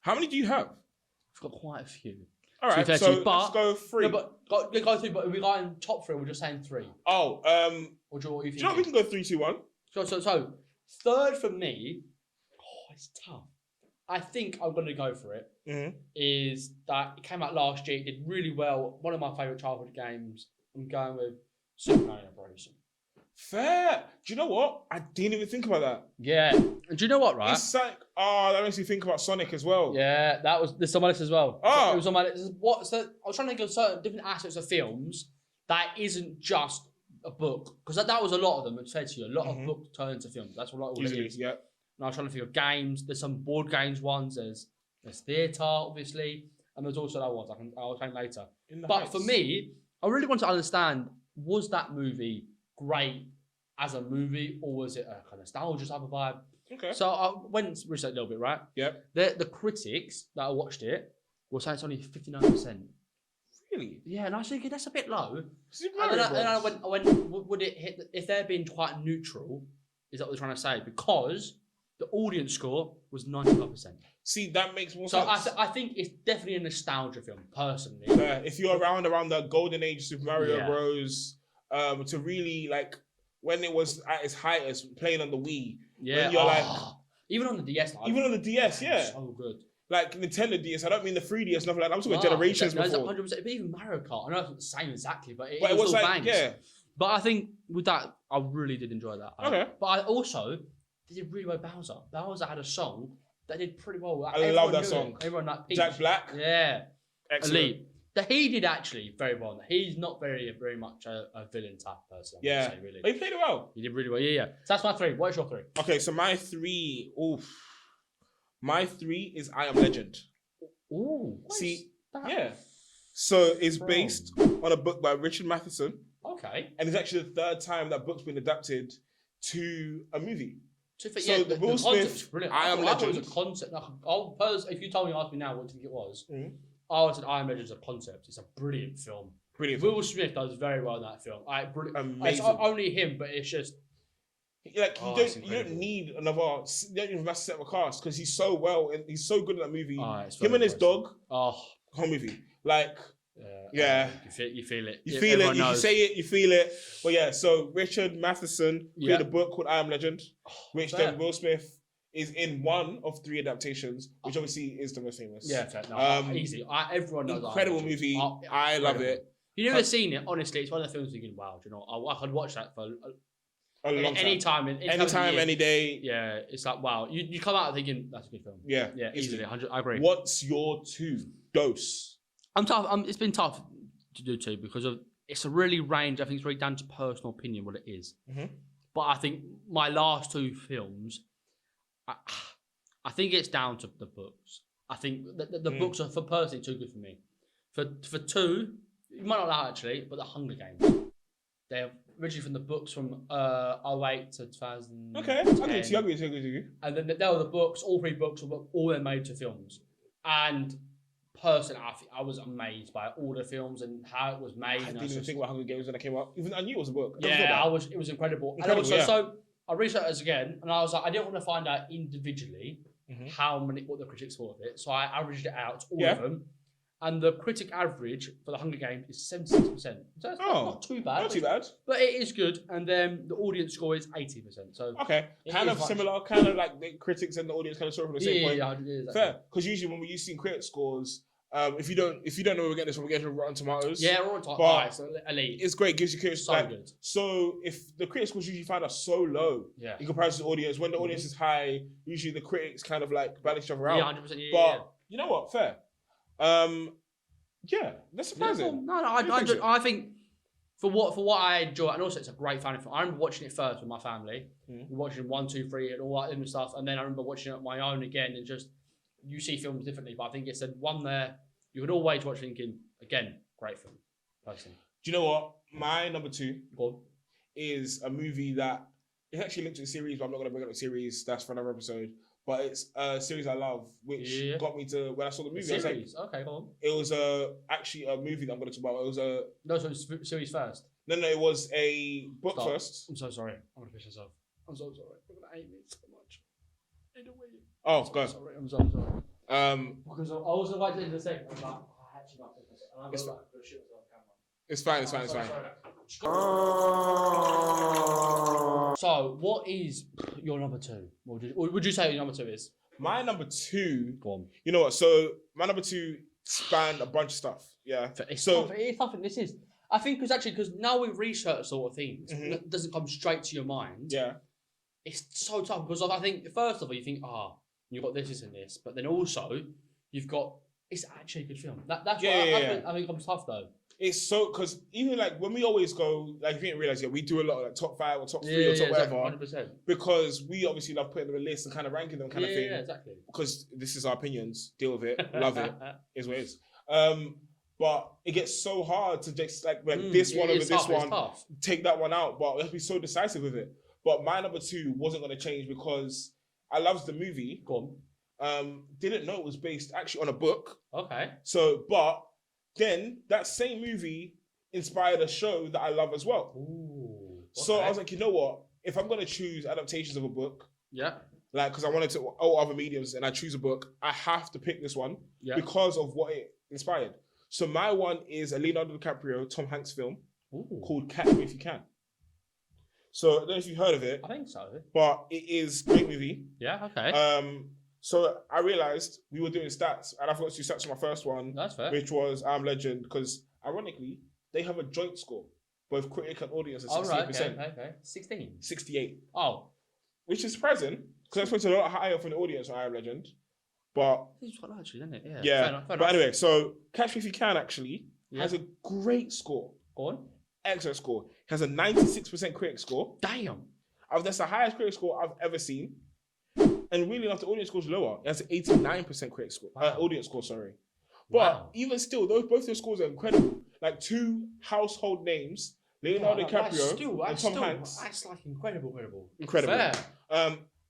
How many do you have? I've got quite a few. All right, so let's go 3. No, but go 3. But if we go in top 3, we're just saying 3. Oh, what are you thinking? Do you know we can go 3, 2, 1? So third for me. Oh, it's tough. I think I'm going to go for it. Mm-hmm. Is that it came out last year? It did really well. One of my favourite childhood games. I'm going with Super Mario Bros. Fair. Do you know what? I didn't even think about that. Yeah. And do you know what, right? It's like, that makes me think about Sonic as well. Yeah, there's on my list as well. Oh. It was on my list. I was trying to think of certain different aspects of films that isn't just a book. Because that was a lot of them. I said to you, a lot of books turn into films. That's what it is. Yeah. And I was trying to think of games. There's some board games ones. There's theatre, obviously. And there's also other ones I'll explain later. But for me, I really want to understand, was that movie great as a movie, or was it a kind of nostalgia type of vibe? Okay. So I went and researched a little bit, right? Yep. The critics that I watched it were saying it's only 59%. Really? Yeah, and I was thinking that's a bit low. And then I went, would it hit, if they're being quite neutral, is that what they're trying to say? Because the audience score was 95%. See, that makes more sense. So I think it's definitely a nostalgia film, personally. If you're around the golden age of Super Mario Bros, to really like when it was at its height as playing on the Wii. Yeah. When you're like, even on the DS. Even on the DS, yeah. So good. Like Nintendo DS, I don't mean the 3DS, nothing like that. I'm talking generations before. 100%. But even Mario Kart, I know it's not the same exactly, but it was like, bangs. yeah. But I think with that, I really did enjoy that. Okay. But I also did really well with Bowser. Bowser had a song that did pretty well. I love that song. Everyone like Peach. Jack Black. Yeah. Excellent. Elite. He did actually very well. He's not very much a villain type person. Yeah. Say, really. But he played it well. He did really well. Yeah. So that's my 3. What is your 3? Okay, so my 3. My 3 is I Am Legend. Ooh. See, yeah. So it's based on a book by Richard Matheson. Okay. And it's actually the 3rd time that book's been adapted to a movie. So the Will Smith, I Am Legend. It was a concept. If you told me, asked me now what do you think it was, I would say I Am Legend is a concept. It's a brilliant film. Will Smith does very well in that film. Amazing. It's only him, but it's just like you don't need another. You don't even have to set up a cast because he's so well and he's so good in that movie. Him and his dog. Whole movie. Like. Yeah. You feel it. You feel it. You say it. You feel it. But yeah, so Richard Matheson created a book called I Am Legend, which then Will Smith is in one of 3 adaptations, which obviously is the most famous. Yeah, fair. No, easy. Everyone knows. Incredible movie. I love it. If you've never seen it, honestly, it's one of the films thinking, wow, do you know, I could watch that for a long time. Anytime, any day. Yeah, it's like, wow. You come out thinking, that's a good film. Yeah. Yeah, easily. 100, I agree. What's your 2? Dose. I'm tough. It's been tough to do 2 because it's a really range. I think it's really down to personal opinion what it is. But I think my last 2 films, I think it's down to the books. I think the books are for personally too good for me. For 2, you might not know actually, but the Hunger Games. They're originally from the books from 08 to 2000. Okay, I agree with you. And then there were the books. All 3 books were all then made to films. And personally, I was amazed by all the films and how it was made. I didn't even think about Hunger Games when it came up. Even I knew it was a book. It was incredible. And also, so I researched this again, and I was like, I didn't want to find out individually what the critics thought of it. So I averaged it out, all of them, And the critic average for the Hunger Games is 76%. So it's not too bad. Not too bad. But it is good. And then the audience score is 80%. So okay, kind of similar, kind of like the critics and the audience kind of sort of the same point. Yeah, exactly. Fair, because usually when we're using critic scores, if you don't know where we're getting this from, we're getting Rotten Tomatoes. Yeah, Rotten Tomatoes. So elite. It's great. Gives you curious. So good. So if the critic scores usually find us so low in comparison to the audience, when the audience is high, usually the critics kind of like balance each other out. Yeah, 100%. But you know what? Fair. Yeah, that's surprising. No, I think for what I enjoy, and also it's a great family film. I remember watching it first with my family, watching 1, 2, 3, and all that and stuff, and then I remember watching it on my own again, and just you see films differently. But I think it's one there you could always watch thinking again, great film. Personally, do you know what? My number 2 is a movie that is actually linked to a series, but I'm not going to bring up the series. That's for another episode. But it's a series I love, which got me to when I saw the movie. Series? I was like, okay, go on. It was actually a movie that I'm going to talk about. It was a no, so it's series first. No, it was a book first. I'm so sorry. I'm gonna piss myself. I'm so sorry. You're gonna hate me so much. Oh, go. Sorry. I'm so sorry. Because I was gonna wait till the end of the second. I'm like, I actually got this. And I'm gonna shoot myself on camera. It's fine. It's fine. It's fine. So, what is your number 2? What would you say your number 2 is? My number 2. Go on. You know what? So my number 2 spanned a bunch of stuff. Yeah. It's nothing. This is. I think because now we research sort of things, it doesn't come straight to your mind. Yeah. It's so tough because I think first of all you think you've got this and this, but then also you've got it's actually a good film. That's what I think comes tough though. It's so because even like when we always go like if you didn't realize we do a lot of like top 5 or top 3 or top whatever. 100%. Because we obviously love putting them in a list and kind of ranking them kind of thing. Yeah, exactly. Because this is our opinions. Deal with it. Love it. Is what it is. But it gets so hard to just like this one over this one, take that one out. But we have to be so decisive with it. But my number 2 wasn't going to change because I loved the movie. Go on. Didn't know it was based actually on a book. Okay. So, but then that same movie inspired a show that I love as well. Ooh, okay. So I was like, you know what? If I'm going to choose adaptations of a book, like because I wanted to all other mediums and I choose a book, I have to pick this one because of what it inspired. So my one is a Leonardo DiCaprio, Tom Hanks film called Catch Me If You Can. So I don't know if you've heard of it. I think so. But it is a great movie. Yeah, okay. So I realised we were doing stats, and I forgot to do stats for my first one. That's fair. Which was I'm Legend, because ironically, they have a joint score. Both critic and audience are 68%. Okay. 16? 68. Oh. Which is surprising, because I expected a lot higher from the audience on I Am Legend. But it's quite actually, isn't it? Yeah. Fair enough. But anyway, so Catch Me If You Can actually has a great score. Go on. Excellent score. It has a 96% critic score. Damn. That's the highest critic score I've ever seen. And really enough, the audience score's lower. It has an 89% critic score. Audience score, sorry. But even still, both those scores are incredible. Like 2 household names, Leonardo DiCaprio and Tom Hanks. That's like incredible. Fair.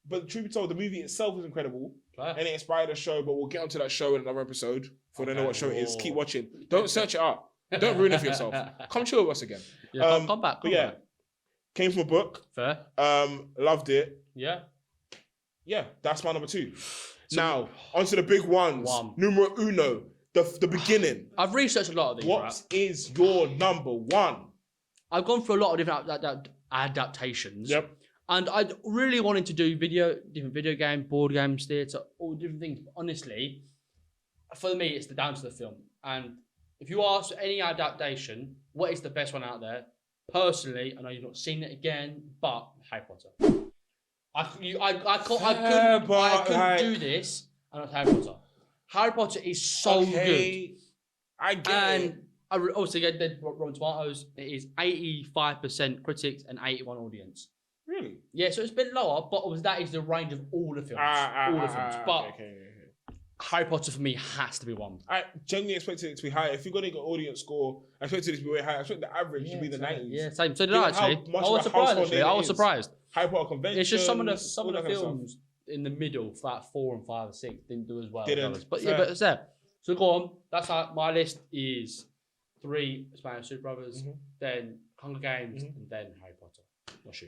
But truth be told, the movie itself is incredible. And it inspired a show, but we'll get onto that show in another episode. If you don't know what show it is, keep watching. Don't search it up. Don't ruin it for yourself. Come chill with us again. Yeah, come back. Came from a book. Fair. Loved it. Yeah. Yeah, that's my number 2. So now, onto the big ones. Numero uno, the beginning. I've researched a lot of these. What is your number 1? I've gone through a lot of different adaptations. Yep. And I really wanted to do different video game, board games, theatre, all different things. But honestly, for me, it's down to the film. And if you ask any adaptation, what is the best one out there? Personally, I know you've not seen it again, but Harry Potter. I couldn't do this and not Harry Potter. Harry Potter is so good. I get it. I also get the Rotten Tomatoes. It is 85% critics and 81 audience. Really? Yeah, so it's a bit lower, but that is the range of all the films. But Harry Potter for me has to be 1. I genuinely expected it to be higher. If you're going to get audience score, I expected it to be way higher. I expected the average to be the 90s. Yeah, same. So did I actually. I was surprised. Harry Potter convention. It's just some of the films in the middle, like 4 and 5 and 6, didn't do as well. But it's there. So go on. That's how my list is 3 Spanish Super Brothers, then Hunger Games, and then Harry Potter.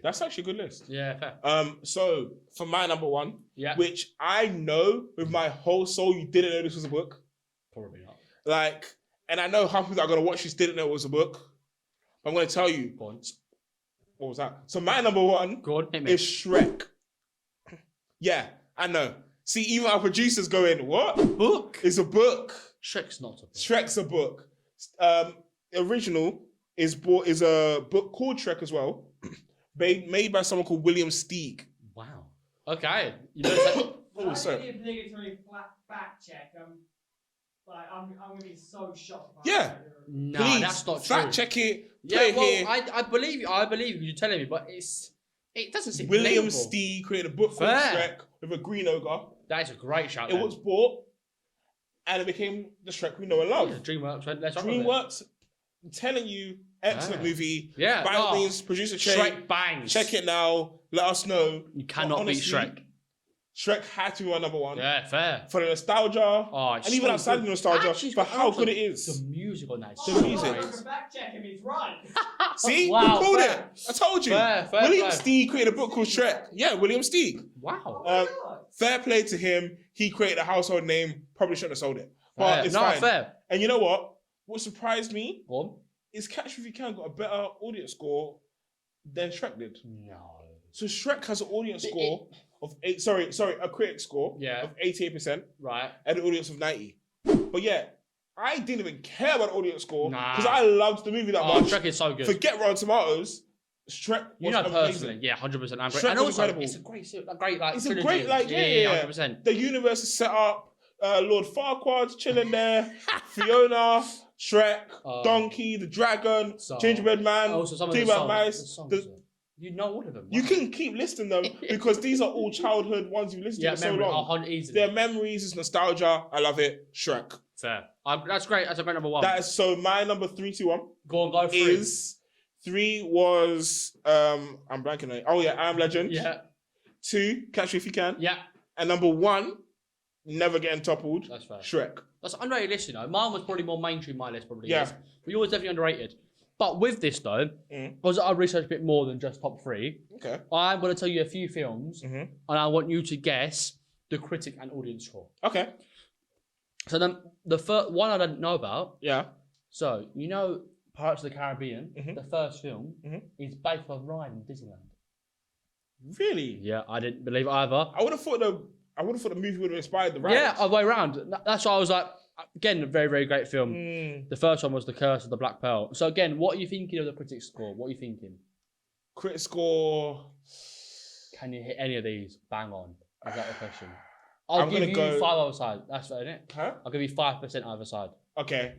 That's actually a good list. Yeah, fair. So for my number 1, which I know with my whole soul you didn't know this was a book. Probably not. Like, and I know how people that are gonna watch this didn't know it was a book. But I'm gonna tell you. Go on. What was that? So my number one Go on, hit me. is Shrek. Yeah, I know. See, even our producers going, what? Book? It's a book. Shrek's not a book. Shrek's a book. Original is a book called Shrek as well, made by someone called William Steig. Wow. Okay. You know Oh, sorry. That's an obligatory fact check. I'm gonna be so shocked. Yeah. No, Please, that's not true. fact check it. Yeah, Put it well, here. I believe you. I believe you. You're telling me, but it doesn't seem William believable. Steig created a book called Fair. Shrek with a green ogre. That is a great shout. It was bought, and it became the Shrek we know and love. Yeah, DreamWorks went, let's run with it. DreamWorks, I'm telling you, excellent Yeah. movie. Yeah, By all no. means, producer Che, Shrek bangs. check it now. Let us know. You cannot But beat honestly, Shrek. Shrek had to be my number one. Yeah, fair. For the nostalgia, Oh, it's and even so outside good. the nostalgia, Actually, for how also good it is. The music on that is The so music. great. Fact check him. He's right. See, Wow, you called fair. it. I told you. Fair, William fair. Steig created a book called Shrek. Yeah, William Steig. Wow. Fair play to him. He created a household name. Probably shouldn't have sold it, but Fair. it's No, fine. fair. And you know what? What surprised me Go on. is Catch Me If You Can got a better audience score than Shrek did. No. So Shrek has an audience score of 8. Sorry, a critic score Yeah. of 88% Right. and an audience of 90. But yeah, I didn't even care about the audience score Nah. because I loved the movie that Oh, much. Shrek is so good. Forget Rotten Tomatoes. Shrek was You know amazing. personally, yeah, 100%. I'm great. Shrek And was also, incredible. it's a great, like, It's a trilogy. great, like, yeah. 100%. The universe is set up. Lord Farquaad's chilling there. Fiona, Shrek, Donkey, the Dragon, So- Gingerbread Man, Also, some of the Two-Man songs, Mice. the songs, the- you know all of them. You wow. can keep listing them because these are all childhood ones you've listened Yeah, to for so memory. long. Easily. Their memories, it's nostalgia. I love it. Shrek. Fair. That's great. That's a great number one. That is so. My number 3, 2, 1 Go on, go through. is 3 was I'm blanking on it. Oh yeah, I Am Legend. Yeah. 2, Catch Me If You Can. Yeah. And number 1, Never Getting Toppled. That's fair. Shrek. That's an underrated list, you know. Mine was probably more mainstream, my list probably Yeah. is. But yours definitely underrated. But with this though, because I researched a bit more than just top 3, Okay. I'm going to tell you a few films Mm-hmm. and I want you to guess the critic and audience score. Okay. So then the first one I didn't know about, Yeah. so you know Pirates of the Caribbean, Mhm. the first film, Mhm. is based on a ride in Disneyland. Really? Yeah, I didn't believe it either. I would have thought the movie would have inspired the ride. Yeah, other way around. That's why I was like, again, a very, very great film. Mm. The first one was The Curse of the Black Pearl. So again, what are you thinking of the critics score? What are you thinking? Crit score. Can you hit any of these? Bang on. Is that the question? I'll I'm give gonna you go- 5 either side. That's fair, isn't it? Huh? I'll give you 5% either side. Okay.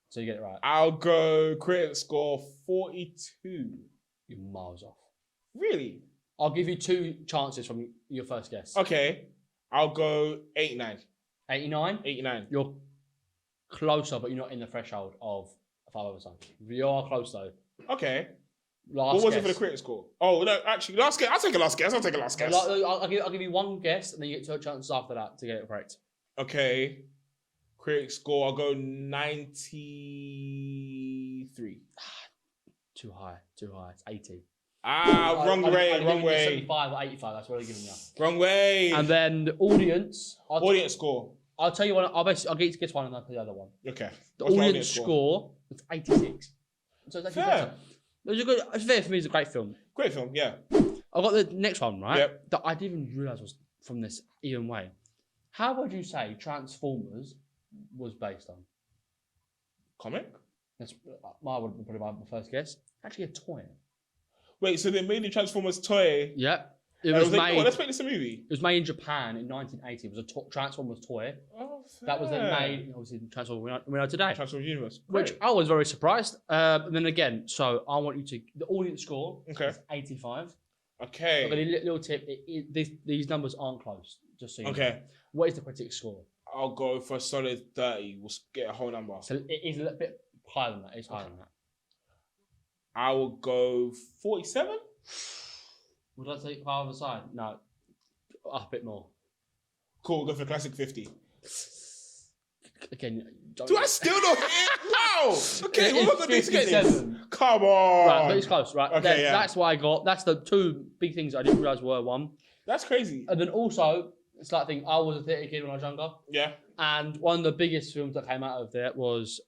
So you get it right. I'll go crit score 42. You're miles off. Really? I'll give you 2 chances from your first guess. Okay. I'll go 89. 89? 89. You're closer, but you're not in the threshold of 5 other side. You are close though. Okay. Last What was it guess. for the crit score? Oh, no, actually, last guess. I'll take a last guess. I'll give you 1 guess, and then you get 2 chances after that to get it correct. Okay. Crit score, I'll go 93. Too high. It's 80. Wrong way. 75 or 85. That's what I'm giving you. Wrong way. And then the audience. Audience score. I'll tell you one. I'll get you to guess one, and I'll tell you the other one. Okay. The What's my audience score is 86. So it's actually Fair. better. It's fair for me. It's a great film. Great film, yeah. I've got the next one, right? Yep. That I didn't even realise was from this even way. How would you say Transformers was based on? Comic? That's would have been probably my first guess. Actually, a toy. Wait, so they made the Transformers toy. Yeah. It And I was was like, made. oh, let's make this a movie. It was made in Japan in 1980. It was a Transformers toy Oh, that was then fair. made. Obviously, Transformers we know today. Transformers Universe. Which Great. I was very surprised. And then again, so I want you to the audience score Okay. is 85. Okay. I've got a little tip. These numbers aren't close. Just so you know. Okay. What is the critic score? I'll go for a solid 30. We'll get a whole number. So it is a little bit higher than that. It's higher than that. I will go 47. Would I take part of the side? No. A bit more. Cool, we'll go for classic 50. Again, don't... Do I still not hit it? Wow! Okay, It what am I is going to do to get this? 57. Come on! Right, but it's close, right? Okay, yeah. That's what I got. That's the 2 big things I didn't realise were one. That's crazy. And then also, slight thing. I was a theatre kid when I was younger, Yeah. and one of the biggest films that came out of there was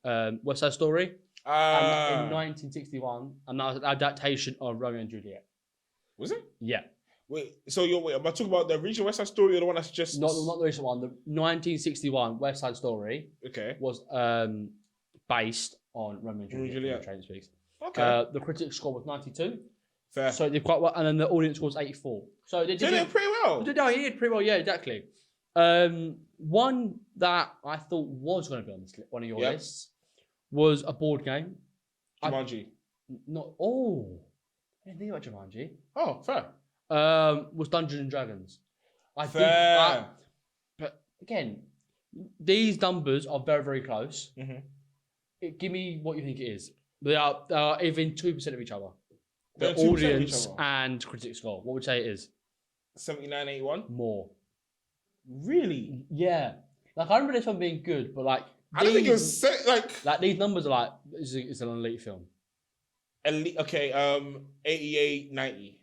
West Side Story in 1961, and that was an adaptation of Romeo and Juliet. Was it? Yeah. Wait, so am I talking about the original West Side Story or the one that's just... Not the recent one. The 1961 West Side Story was based on Romeo and Juliet. Train speaks. Okay. The critics score was 92. Fair. So they did quite well, and then the audience score was 84. So they did pretty well. No, he did pretty well. Yeah, exactly. One that I thought was going to be on this one of your lists was a board game. Jumanji. I didn't think about Jumanji. Oh, fair. Was Dungeons and Dragons. Fair. But again, these numbers are very, very close. Mm-hmm. Give me what you think it is. They are within 2% of each other. The They're 2% of each audience other. and critic score. What would you say it is? 79, 81? More. Really? Yeah. Like, I remember this one being good, but like... I don't think it was... Like, these numbers are like... It's an elite film. Elite, okay, 88, 90.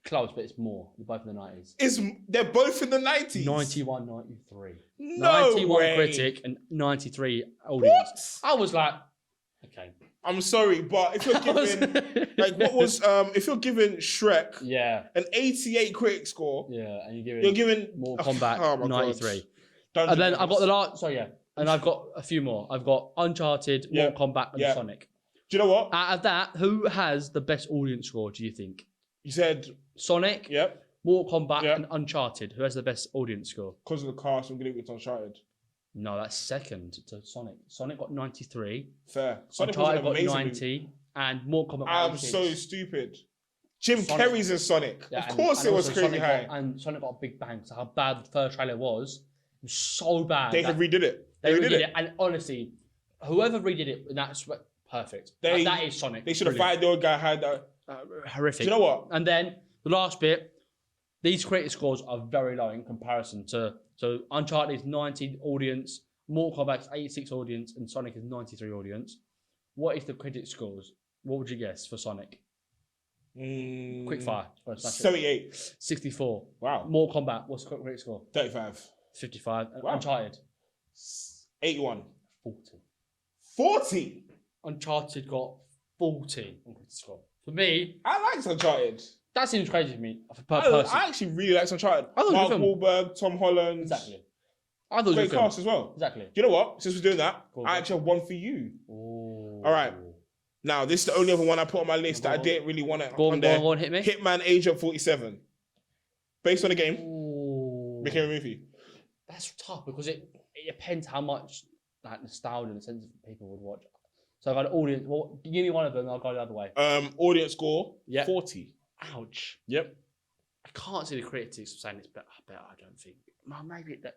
Close, but it's more. They're both in the 90s. They're both in the 90s? 91, 93. No 91 way. critic and 93 audience. What? I was like... Okay. I'm sorry, but if you're giving... like, what was... if you're giving Shrek... Yeah. An 88 critic score... Yeah, and you're giving... Mortal Kombat, oh my 93. God. And then I've got the last... Sorry, yeah. And I've got a few more. I've got Uncharted, Mortal Kombat, and Sonic. Do you know what? Out of that, who has the best audience score, do you think? You said... Sonic, Yep. Mortal Kombat, and Uncharted. Who has the best audience score? Because of the cast, I'm going to give it to Uncharted. No, that's second to Sonic. Sonic got 93. Fair. Sonic was Uncharted an got amazing 90. movie. And Mortal Kombat I'm 96. so stupid. Jim Sonic. Carrey's in Sonic. Yeah, of course it was also crazy Sonic high. And Sonic got a big bang. So how bad the first trailer was. It was so bad. They redid it. They redid it. And honestly, whoever redid it, that's perfect. That is Sonic. They should have fired the old guy. Had horrific. Do you know what? And then the last bit, these critic scores are very low in comparison to... So Uncharted is 90 audience, Mortal Kombat is 86 audience, and Sonic is 93 audience. What is the critic scores? What would you guess for Sonic? Quick fire. 78. 64. Wow. Mortal Kombat, what's the critic score? 35. 55. And Wow. Uncharted? 81. 40. 40? Uncharted got 40 on critic score. For me, I liked Uncharted. that seems crazy to me. I actually really liked Uncharted. I thought Mark it was a good Wahlberg, Tom Holland. Exactly. I thought it was a Great good film. cast as well. Exactly. Do you know what? Since we're doing that, Cool. I actually have one for you. Ooh. All right. Now, this is the only other one I put on my list that I didn't really want to on there. Go on, hit me. Hitman Agent 47. Based on the game, Ooh. became a movie. That's tough because it depends how much like nostalgia and sense of people would watch. So I've got an audience. Well, give me one of them and I'll go the other way. Audience score, Yep. 40. Ouch. Yep. I can't see the critics saying it's better. I don't think. Well, maybe that.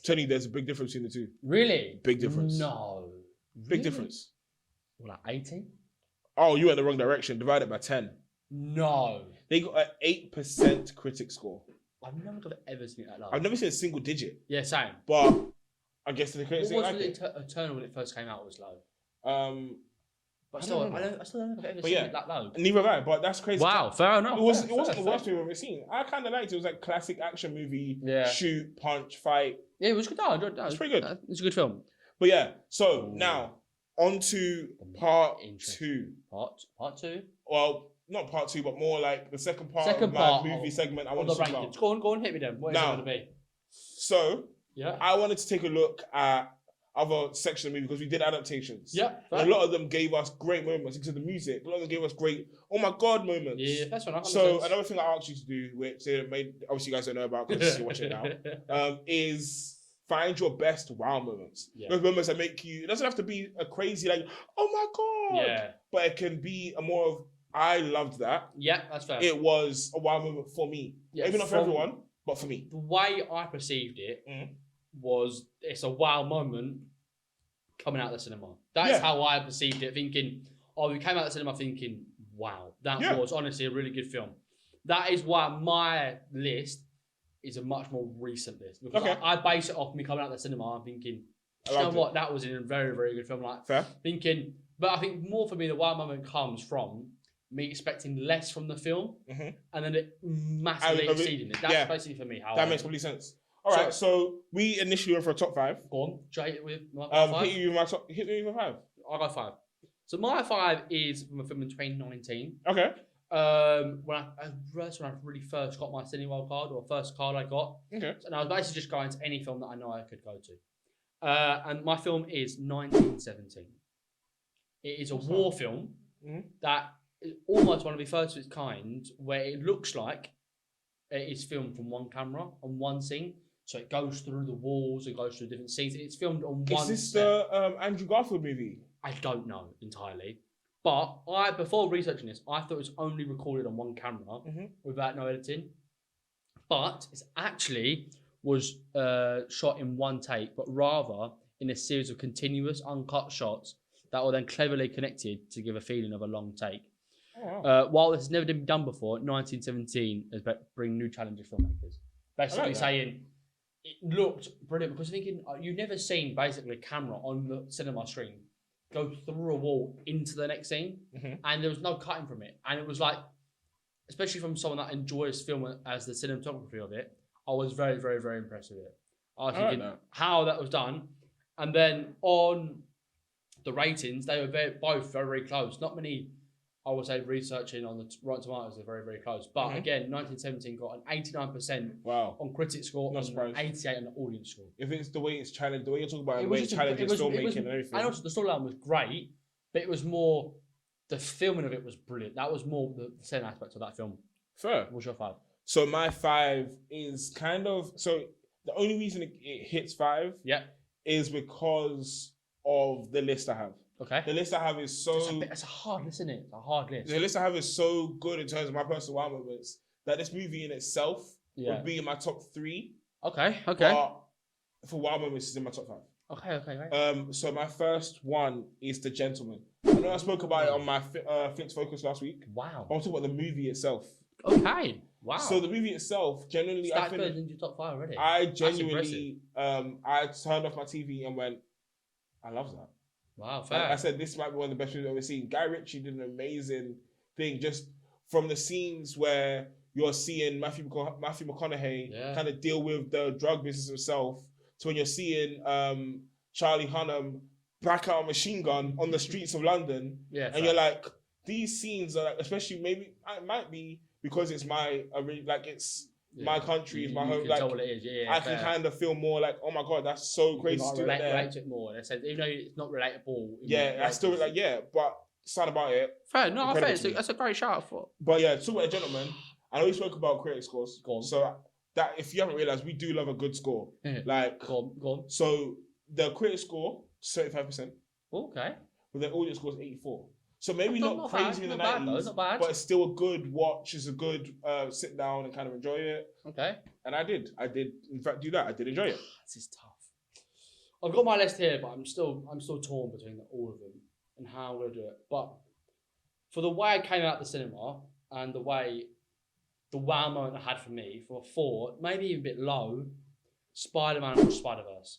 Tell you, there's a big difference between the two. Really? Big difference. No. Big Really? difference. Well, like 80? Oh, you went the wrong direction. Divide it by 10. No. They got an 8% critic score. I've never ever seen it that low. I've never seen a single digit, Yeah, same. but I guess the critics What didn't was like it. Eternal when it first came out was low. But I still, don't I remember. still don't know if I've ever But seen yeah. it that low. Neither have I, but that's crazy. Wow, fair enough. It wasn't the fair. worst movie I've ever seen. I kind of liked it. It was like classic action movie. Yeah. Shoot, punch, fight. Yeah, it was good. No, I enjoyed that. It's pretty good. It's a good film. But yeah, so Ooh. now on to part Interesting. 2. Part 2. Well, not part 2, but more like the second part Second of my part movie of- segment I On want the to talk rankings. about. Go on, hit me then. What is Now- it going to be? So Yeah. I wanted to take a look at other sections of the movie because we did adaptations. Yeah. And a lot of them gave us great moments because of the music. A lot of them gave us great, oh my God moments. Yeah, that's one. So another thing I asked you to do, which they made, obviously you guys don't know about because you're watching it now, is find your best wow moments. Yeah. Those moments that make you, it doesn't have to be a crazy like, oh my God. Yeah. But it can be a more of, I loved that. Yeah, that's fair. It was a wow moment for me. Yeah, Maybe not for from- everyone, but for me. The way I perceived it was it's a wow moment coming out of the cinema. That's Yeah. how I perceived it, thinking, we came out of the cinema thinking, wow, that Yeah. was honestly a really good film. That is why my list is a much more recent list. Because Okay. I base it off me coming out of the cinema and thinking, I you know loved what, that was a very, very good film. Like Fair. thinking, but I think more for me, the wow moment comes from me expecting less from the film, Mhm. and then it massively exceeding it. That's basically for me how that makes complete sense. All right, so we initially went for a top 5. Go on, Jay, with my 5. Hit me with my 5. I got 5. So my 5 is from a film in 2019. Okay. When I really first got my Cineworld card, or first card I got. Okay. And I was basically just going to any film that I know I could go to. And my film is 1917. It is a war film that is almost one of the first of its kind, where it looks like it is filmed from one camera on one scene. So it goes through the walls and goes through different scenes. It's filmed on one. Is this the Andrew Garfield movie? I don't know entirely. But before researching this, I thought it was only recorded on one camera without no editing. But it actually was shot in one take, but rather in a series of continuous uncut shots that were then cleverly connected to give a feeling of a long take. Oh, wow. While this has never been done before, 1917 has bring new challenges for filmmakers. Basically saying it looked brilliant because thinking you've never seen basically a camera on the cinema screen go through a wall into the next scene, and there was no cutting from it. And it was like, especially from someone that enjoys film as the cinematography of it, I was very, very, very impressed with it. I was thinking how that was done. And then on the ratings, they were both very, very close. Not many, I would say, researching on the Rotten Tomatoes are very, very close. But again, 1917 got an 89% on critic score and an 88 on the audience score. If it's the way it's challenged, the way you're talking about the way it's challenges filmmaking and everything. And also the storyline was great, but it was more, the filming of it was brilliant. That was more the same aspect of that film. Fair. What's your 5? So my 5 is kind of, so the only reason it hits 5 is because of the list I have. Okay. The list I have is so... It's a hard list, isn't it? It's a hard list. The list I have is so good in terms of my personal wow moments that this movie in itself would be in my top 3. Okay. But for wow moments, it's in my top 5. Okay. So my first one is The Gentleman. I know I spoke about it on my Flicks Focus last week. Wow. I want to talk about the movie itself. Okay. Wow. So the movie itself, genuinely, that goes into your top 5 already. I genuinely, I turned off my TV and went, I love that. Wow, fair. I said this might be one of the best movies I've ever seen. Guy Ritchie did an amazing thing, just from the scenes where you're seeing Matthew McConaughey kind of deal with the drug business himself, to when you're seeing Charlie Hunnam back out a machine gun on the streets of London, and you're like, these scenes are like, especially maybe it might be because it's my my country, it's my home. Like, what it is. I can kind of feel more like, oh my god, that's so crazy. You relate to it more. In a sense, even though it's not relatable. I still like but sad about it. Fair, no, fair. That's a great shout out for. But yeah, talk about A Gentleman. I know we spoke about critic scores. Go on. So that if you haven't realized, we do love a good score. Like, go on. So the critic score 75%. Okay. But the audience score is 84. So maybe not crazy in the 90s, not bad. But it's still a good watch. It's a good sit down and kind of enjoy it. Okay. And I did, in fact, do that. I did enjoy it. This is tough. I've got my list here, but I'm still torn between all of them and how I'm going to do it. But for the way I came out the cinema and the wow moment I had for me, for a 4, maybe even a bit low, Spider-Man or Spider-Verse.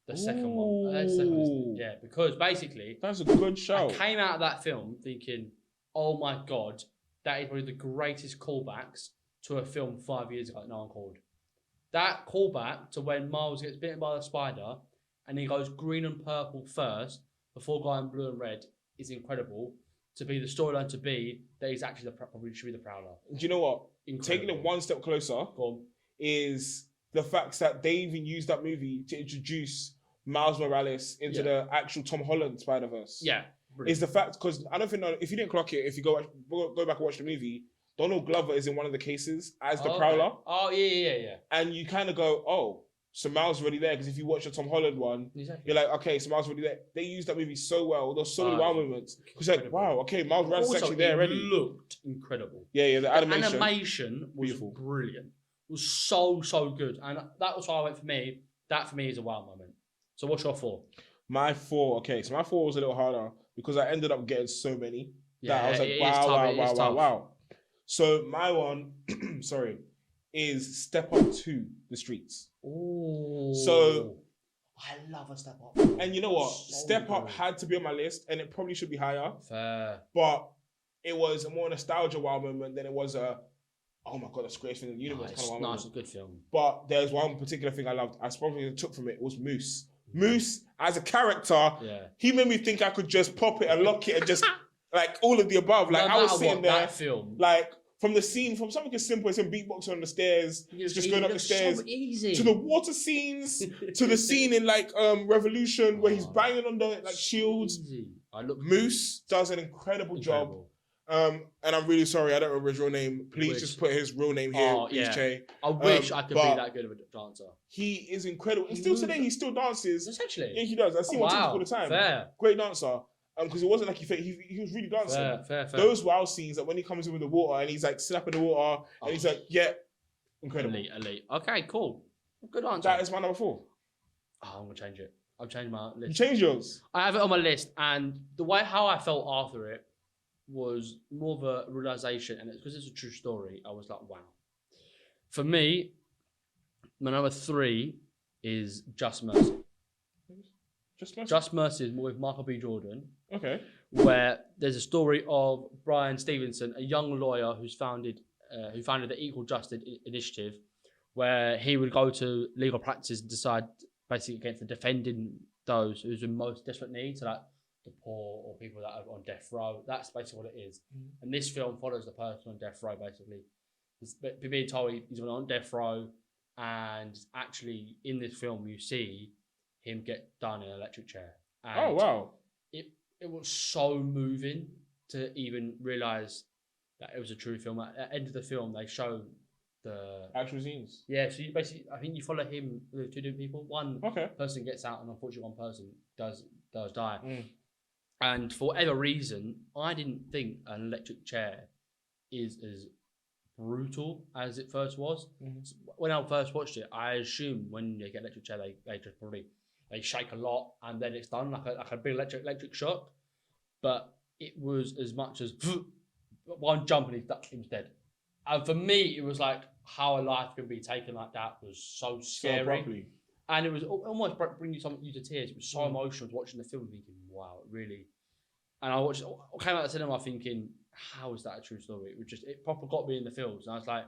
The second one. Yeah, because basically... That's a good show. I came out of that film thinking, oh my God, that is probably the greatest callbacks to a film 5 years ago that no one called. That callback to when Miles gets bitten by the spider and he goes green and purple first before going blue and red is incredible. To be the storyline to be that he's actually probably should be the Prowler. Do you know what? Incredible. Taking it one step closer is the fact that they even used that movie to introduce Miles Morales into the actual Tom Holland Spider-Verse. Yeah. Brilliant. Is the fact, because I don't think, if you didn't clock it, if you go back and watch the movie, Donald Glover is in one of the cases as the Prowler. Okay. Oh, yeah. And you kind of go, oh, so Miles already there, because if you watch the Tom Holland one, you're like, okay, so Miles already there. They used that movie so well. There's so many wow moments. Because like, wow, okay, Miles Morales is actually there already. It looked incredible. Yeah, the animation was beautiful. Brilliant. It was so good. And that was why I went for me. That for me is a wow moment. So what's your 4? My 4, okay. So my 4 was a little harder because I ended up getting so many that I was like, wow. So my one, is Step Up to the Streets. Oh. So I love a Step Up. And you know what? So Step Up had to be on my list and it probably should be higher. Fair. But it was a more nostalgia wow moment than it was a, oh my god, that's the greatest thing in the universe kind of wow moment. It's a good film. But there's one particular thing I loved. I probably took from it was Moose. Moose as a character, he made me think I could just pop it and lock it and just like all of the above. Like I was sitting there, that film, like from the scene, from something as simple as him beatboxing on the stairs, just going up the stairs, so easy. to the water scenes, to the scene in like Revolution where he's banging on the like shields. Moose does an incredible job. And I'm really sorry, I don't remember his real name. Please just put his real name here, please, Che. I wish I could be that good of a dancer. He is incredible. And still today, he still dances. Essentially. Yeah, he does. I see him on TikTok all the time. Fair. Great dancer. Because it wasn't like he was really dancing. Fair. Those wow scenes, that when he comes in with the water and he's like slapping the water and he's like, incredible. Elite. Okay, cool. Good answer. That is my number 4. Oh, I'm gonna change it. I've changed my list. You changed yours? I have it on my list, and the way how I felt after it was more of a realization, and it's because it's a true story. I was like, wow. For me, my number 3 is Just Mercy. Just Mercy is with Michael B. Jordan. Okay. Where there's a story of Brian Stevenson, a young lawyer who founded the Equal Justice Initiative, where he would go to legal practice and decide basically against defending those who's in most desperate need, so like the poor or people that are on death row. That's basically what it is. And this film follows the person on death row, basically. He's being told he's on death row, and actually in this film you see him get done in an electric chair. And oh, wow. It was so moving to even realise that it was a true film. At the end of the film, they show the actual scenes. Yeah, so you basically, I think you follow him with 2 different people. One person gets out, and unfortunately, one person does die. And for whatever reason, I didn't think an electric chair is as brutal as it first was. So when I first watched it, I assumed when you get electric chair, they just probably shake a lot and then it's done like a big electric shock. But it was as much as one jump and he's dead. And for me, it was like how a life can be taken like that was so scary. And it was almost bring you to tears. It was so emotional watching the film, thinking, wow, it really. And I came out of the cinema thinking, how is that a true story? It proper got me in the feels. And I was like,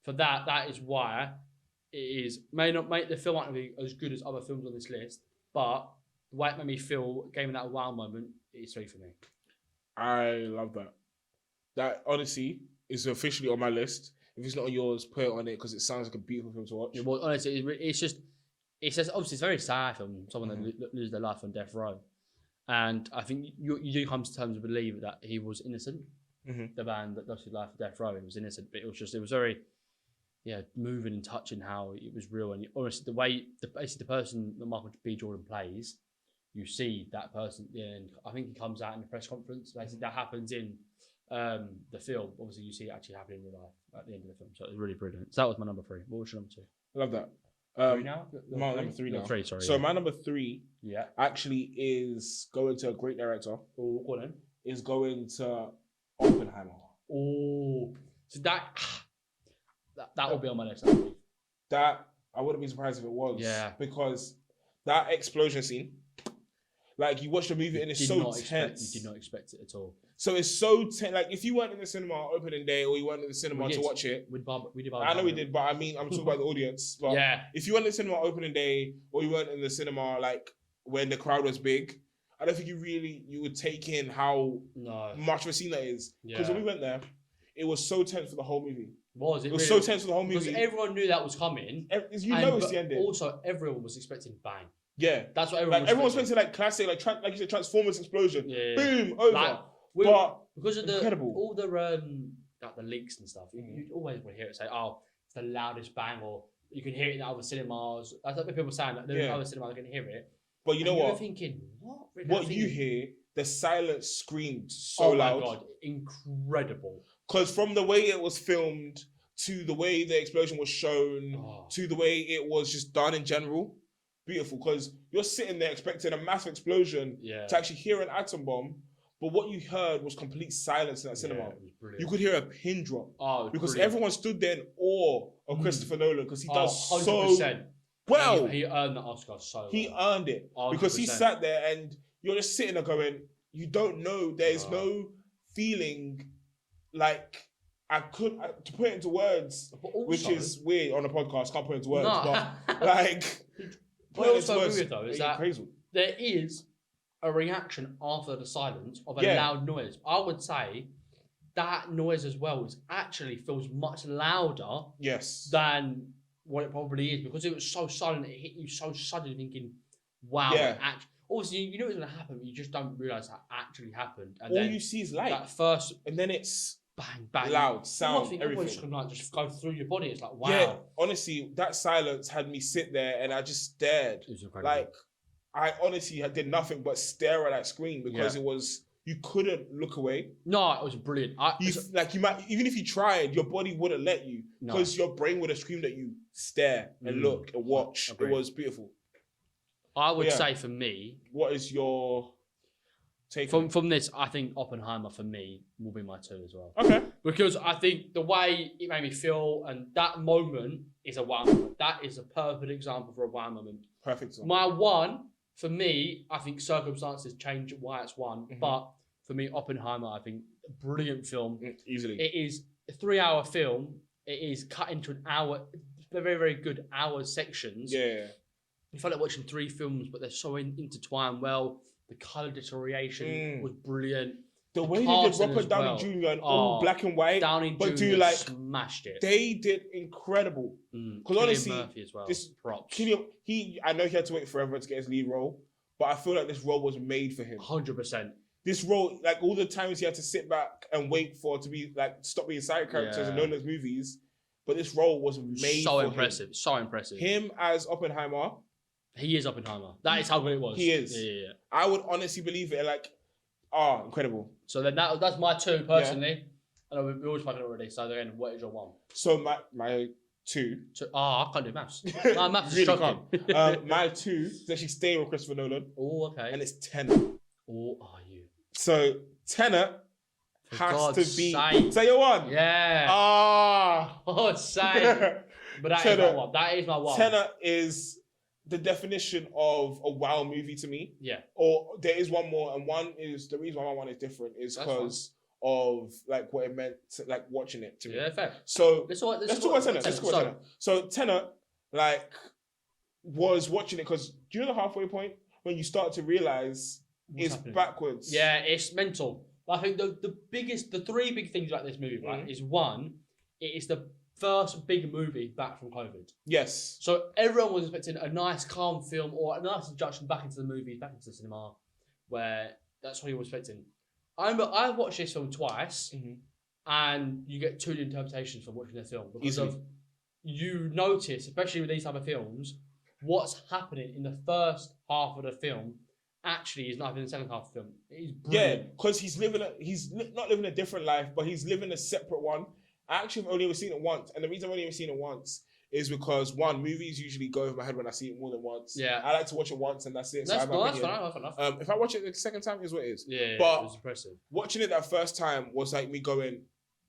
for that is why it may not make the film be as good as other films on this list, but the way it made me feel, gave me that wow moment, it's 3 for me. I love that. That honestly is officially on my list. If it's not on yours, put it on it because it sounds like a beautiful film to watch. Yeah, well, honestly, it's just obviously it's a very sad film. Someone that loses their life on death row, and I think you do come to terms with believe that he was innocent. The man that lost his life on death row, he was innocent, but it was very, moving and touching how it was real. And honestly, the way the person that Michael B. Jordan plays, you see that person. And I think he comes out in the press conference. Basically, that happens in the film. Obviously, you see it actually happening in real life at the end of the film. So it was really brilliant. So that was my number 3. What was your number 2? I love that. 3 now? My number 3 now. 3, sorry. So my number 3 actually is going to a great director. Oh, go on then. Is going to Oppenheimer. Oh, so that will be on my list. That I wouldn't be surprised if it was. Yeah. Because that explosion scene, like you watch the movie and it's so tense. You did not expect it at all. So it's so tense. Like if you weren't in the cinema opening day or you weren't in the cinema to watch it, we did. I know we did, but I mean I'm talking about the audience. But if you weren't in the cinema opening day or you weren't in the cinema like when the crowd was big, I don't think you would take in how much of a scene that is. Because when we went there, it was so tense for the whole movie. It was so tense for the whole movie. Because everyone knew that was coming. It's the ending. Also, everyone was expecting bang. Yeah. That's what everyone was everyone was expecting. Like classic, like you said, Transformers explosion. Yeah. Boom, over. But because of incredible. all the like the leaks and stuff, you always want to hear it say, oh, it's the loudest bang, or you can hear it in other cinemas. That's what people saying, like, in other cinemas, they can hear it. But you know what? You're thinking, what? What you hear, the silence screamed so loud. Oh my God, incredible. Because from the way it was filmed, to the way the explosion was shown, to the way it was just done in general, beautiful. Because you're sitting there expecting a massive explosion to actually hear an atom bomb, but what you heard was complete silence in that cinema. You could hear a pin drop. Because everyone stood there in awe of Christopher Nolan because he does 100%. So well. He earned the Oscar so well. He earned it 100%. Because he sat there and you're just sitting there going, you don't know. There's no feeling like I could to put it into words, Also, which is weird on a podcast. Can't put it into words, No. but like What I also agree with though is that crazy. there is a reaction after the silence of a Yeah. loud noise. I would say that noise as well actually feels much louder Yes. than what it probably is, because it was so silent, it hit you so suddenly, thinking, wow, Yeah. obviously you know it's going to happen, but you just don't realise that actually happened. And All then you see is light, that first and then it's bang, bang, loud sound, everything everything. can like just go through your body. It's like, wow. Yeah, honestly, that silence had me sit there and I just stared. It was incredible. Like, I honestly did nothing but stare at that screen because it was, you couldn't look away. No, it was brilliant. You might, even if you tried, your body wouldn't let you because your brain would have screamed at you, stare and look and watch. It was beautiful. I would say for me, what is your take from this? I think Oppenheimer for me will be my 2 as well. Okay. Because I think the way it made me feel and that moment is a wow moment. That is a perfect example for a wow moment. Perfect example. My 1, for me, I think circumstances change why it's 1. But for me, Oppenheimer, I think, a brilliant film. Easily. It is a 3-hour film. It is cut into an hour, very, very good hour sections. Yeah. You felt like watching 3 films, but they're so intertwined well. The colour deterioration was brilliant. The way they did Robert Downey Jr. and all black and white, but do like smashed it. They did incredible. Because honestly, Murphy as well. this props. I know he had to wait forever to get his lead role, but I feel like this role was made for him. 100%. This role, like all the times he had to sit back and wait for to be like stop being side characters in Nolan's movies, but this role was made so for impressive. him. So impressive. Him as Oppenheimer. He is Oppenheimer. That is how good it was. He is. Yeah. I would honestly believe it. Like, incredible. So then that's my 2 personally. I know we always spoken already. So then, what is your 1? So my 2. I can't do maths. My maths is Really shocking. can't. My 2 is actually staying with Christopher Nolan. Oh, okay. And it's Tenet. Oh, are you? So Tenet has to be. Sake. Say your 1. Yeah. Oh, same. But that is my 1. That is my 1. Tenet is the definition of a wow movie to me. Yeah. Or there is one more, and one is the reason why my 1 is different is because of like what it meant to, like watching it to me. Yeah, fair. So let's talk about Tenet. So Tenet, like, was watching it because do you know the halfway point when you start to realize it's backwards? Yeah, it's mental. I think the 3 big things like this movie, right, is 1, it is the first big movie back from COVID. Yes. So everyone was expecting a nice, calm film or a nice introduction back into the movies, back into the cinema, where that's what you were expecting. I remember I watched this film twice, and you get 2 interpretations from watching the film because you notice, especially with these type of films, what's happening in the first half of the film actually is not happening in the second half of the film. It's brilliant. Yeah, because he's not living a different life, but he's living a separate one. I actually have only ever seen it once, and the reason I've only ever seen it once is because 1, movies usually go over my head when I see it more than once. Yeah, I like to watch it once and that's it. That's fair enough. If I watch it the second time, is what it is. Yeah, but it was impressive. Watching it that first time was like me going,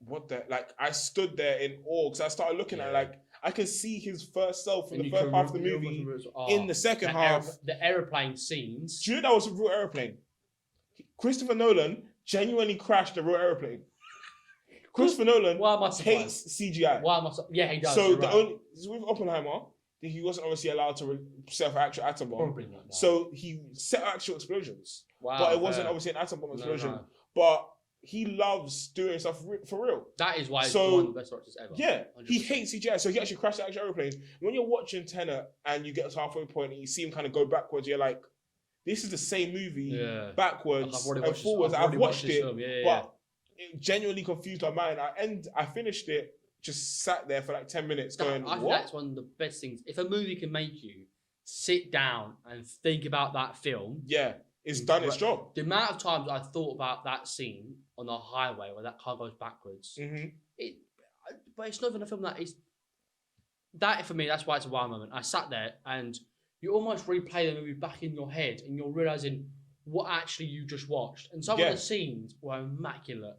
"What the?" Like I stood there in awe because I started looking at like I can see his first self in the first half of the movie in the second half. The aeroplane scenes. Do you know that was a real aeroplane? Christopher Nolan genuinely crashed a real airplane. Christopher Nolan hates CGI. Yeah, he does. So with Oppenheimer, he wasn't obviously allowed to set an actual atom bomb. So he set actual explosions. Wow, but it wasn't obviously an atom bomb explosion. No. But he loves doing stuff for real. That is why he's one of the best directors ever. Yeah, 100%. He hates CGI, so he actually crashed the actual aeroplane. When you're watching Tenet and you get to halfway point and you see him kind of go backwards, you're like, this is the same movie backwards and forwards. I've watched it, but it genuinely confused my mind. I finished it, just sat there for like 10 minutes going, I think that's one of the best things. If a movie can make you sit down and think about that film. Yeah, it's done its job. The amount of times I thought about that scene on the highway where that car goes backwards. But it's not even a film that is... That, for me, that's why it's a wow moment. I sat there and you almost replay the movie back in your head and you're realising what actually you just watched. And some of the scenes were immaculate.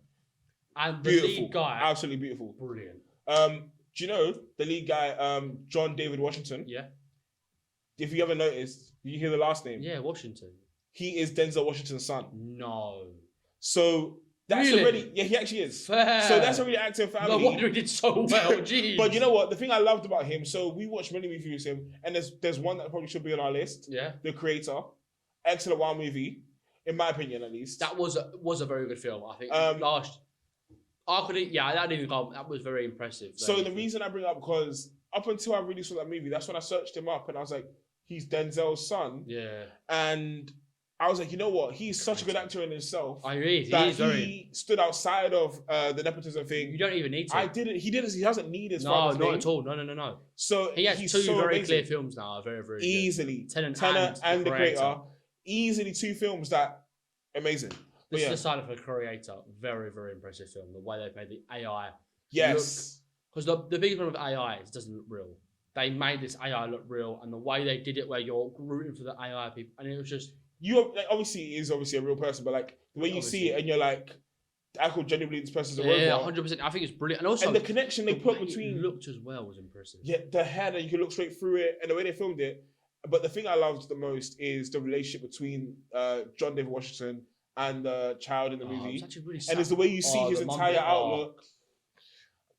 And the lead guy... Absolutely beautiful. Brilliant. Do you know the lead guy, John David Washington? Yeah. If you ever noticed, you hear the last name? Yeah, Washington. He is Denzel Washington's son. No. So That's Really? already, yeah, he actually is. Fair. So that's already acting family. No wonder he did so well. Jeez. But you know what? The thing I loved about him, so we watched many reviews of him, and there's one that probably should be on our list. Yeah. The Creator. Excellent wild movie, in my opinion at least. That was a very good film. I think that didn't even go. That was very impressive. So the reason I bring it up, because up until I really saw that movie, that's when I searched him up and I was like, he's Denzel's son. Yeah. And I was like, you know what? He's such a good actor in himself. I agree. He stood outside of the nepotism thing. You don't even need to. He doesn't need his No, father's not name. at all. No. So he has he's two so very amazing. clear films now. Very, very easily. Good. Tenet and The Creator. Easily two films that amazing. This is the sign of a creator. Very, very impressive film. The way they've made the AI. Yes. Because the biggest problem with AI is it doesn't look real. They made this AI look real, and the way they did it, where you're rooting for the AI people, and it was just obviously he is obviously a real person, but like the way you see it, and you're like, I could genuinely this person's a robot. Yeah, 100%. I think it's brilliant, and also the connection they put between looked as well was impressive. Yeah, the hair that you could look straight through it, and the way they filmed it. But the thing I loved the most is the relationship between John David Washington and the child in the movie, Really and it's the way you see his entire outlook.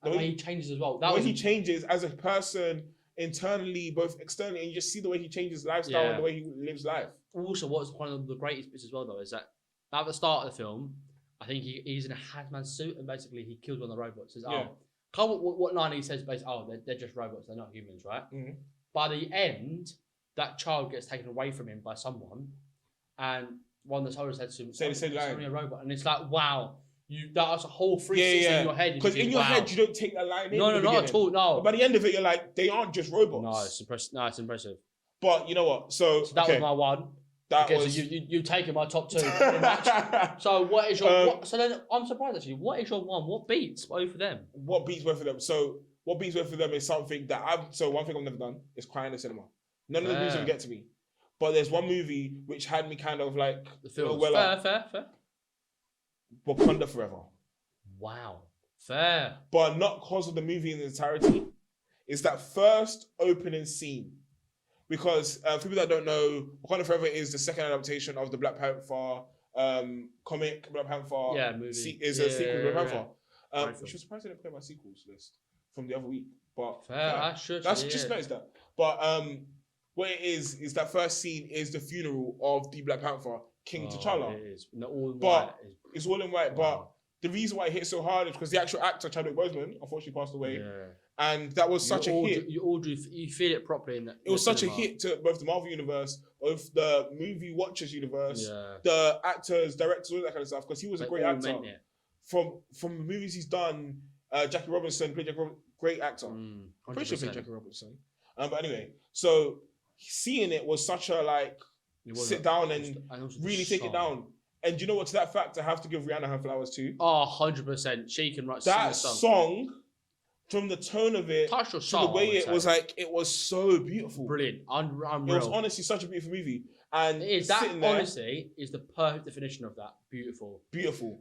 The way he changes as well. The way he changes as a person internally, both externally, and you just see the way he changes lifestyle and the way he lives life. Also, what's one of the greatest bits as well, though, is that at the start of the film, I think he's in a hazmat suit, and basically he kills one of the robots. Says, what line he says, basically, they're just robots, they're not humans, right? Mm-hmm. By the end, that child gets taken away from him by someone, and one of the soldiers said to him, "It's only a robot," and it's like, wow. That's a whole 360 in your head. Because in your head, you don't take that line in. No, not at all. No. But by the end of it, you're like, they aren't just robots. No, it's impressive. But you know what? So that was my one. So you taken my top two pretty much. So what is your? So then I'm surprised actually. What is your one? What beats both of them? What beats both of them? So what beats both of them is something that one thing I've never done is cry in the cinema. None of the movies ever get to me. But there's one movie which had me kind of like the film. Fair. Wakanda Forever. Wow. Fair. But not because of the movie in its entirety. It's that first opening scene. Because for people that don't know, Wakanda Forever is the second adaptation of the Black Panther comic. Black Panther movie. Is a sequel to Black Panther. Which was surprised I didn't put in my sequels list from the other week. But fair. Just noticed that. But what it is that first scene is the funeral of the Black Panther, King T'Challa. It is. All in white. But it's all in white. Wow. But the reason why it hit so hard is because the actual actor, Chadwick Boseman, unfortunately passed away. Yeah. And that was such a hit. You feel it properly in that. It was such a hit to both the Marvel universe, both the movie watchers universe, the actors, directors, all that kind of stuff. Because he was a great actor. From the movies he's done, Jackie Robinson played great actor. Pretty sure played Jackie Robinson. But anyway, so seeing it was such a sit down and really take it down. And you know what? To that fact, I have to give Rihanna her flowers too. 100%. She can write that song. From the tone of it, to the way it was it was so beautiful. Brilliant. Unreal. It was honestly such a beautiful movie. And honestly is the perfect definition of that. Beautiful.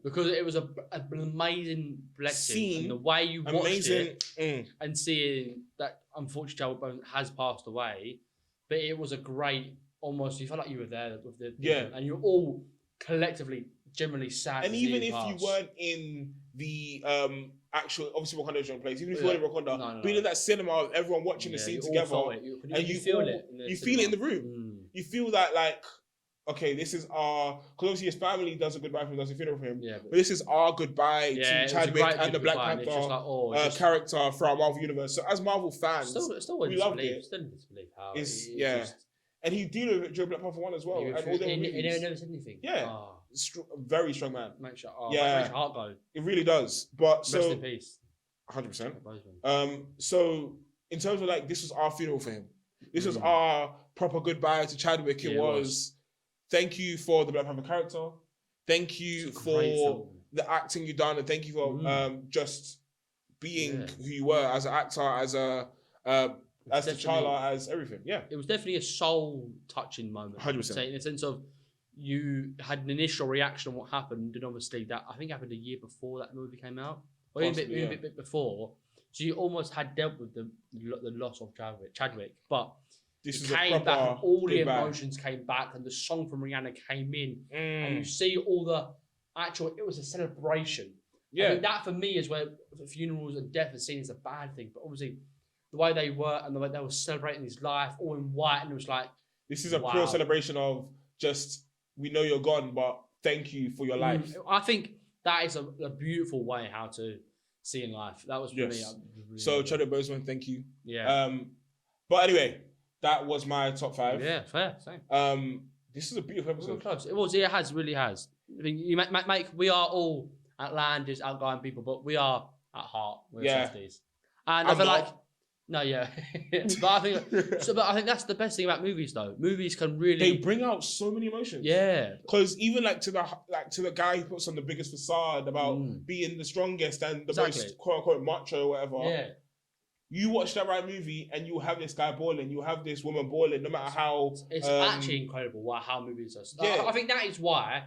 Because it was an amazing blessing. And the way you watched it and seeing that unfortunately Chadwick Boseman has passed away, but it was a great, almost, you felt like you were there with the and you're all collectively generally sad. And even if you weren't in the actual, obviously Wakanda is your place, even if you weren't in Wakanda, being in that cinema of everyone watching the scene together, and you feel it in the room. You feel that okay, this is our, because obviously his family does a goodbye for him, does a funeral for him, but this is our goodbye to Chadwick and the Black Panther character for our Marvel universe. So as Marvel fans, we loved it. Still in disbelief how and he dealt with it during Black Panther 1 as well. And all he never said anything. Yeah. Very strong man. Makes your heart go. It really does. But rest in peace. 100%. So in terms of this was our funeral for him. This was our proper goodbye to Chadwick. It was thank you for the Black Panther character. Thank you for the acting you've done, and thank you for just being who you were as an actor, as T'Challa, as everything. Yeah. It was definitely a soul touching moment. 100%. In the sense of you had an initial reaction on what happened, and obviously that I think happened a year before that movie came out, or even a bit before. So you almost had dealt with the loss of Chadwick, but this it came back, and all the emotions came back, and the song from Rihanna came in, and you see all the it was a celebration. I Yeah. think that for me is where funerals and death are seen as a bad thing, but obviously the way they were and the way they were celebrating his life, all in white, and it was like, This is a wow. pure celebration of just, we know you're gone, but thank you for your life. I think that is a beautiful way how to see in life. That was for me. Really So Chadwick Boseman, thank you. Yeah. But anyway, that was my top 5. Yeah, fair. Same. This is a beautiful episode. Close. It was. It has. Really has. I mean, you make. We are all outlandish, outgoing people, but we are at heart. We're softies. And I feel like. No, yeah. But I think that's the best thing about movies, though. Movies can really. They bring out so many emotions. Yeah. Because even to the guy who puts on the biggest facade about being the strongest and the most quote unquote macho or whatever. Yeah. You watch that right movie and you have this guy bawling, you have this woman bawling, no matter how. It's actually incredible how movies are. Yeah. I think that is why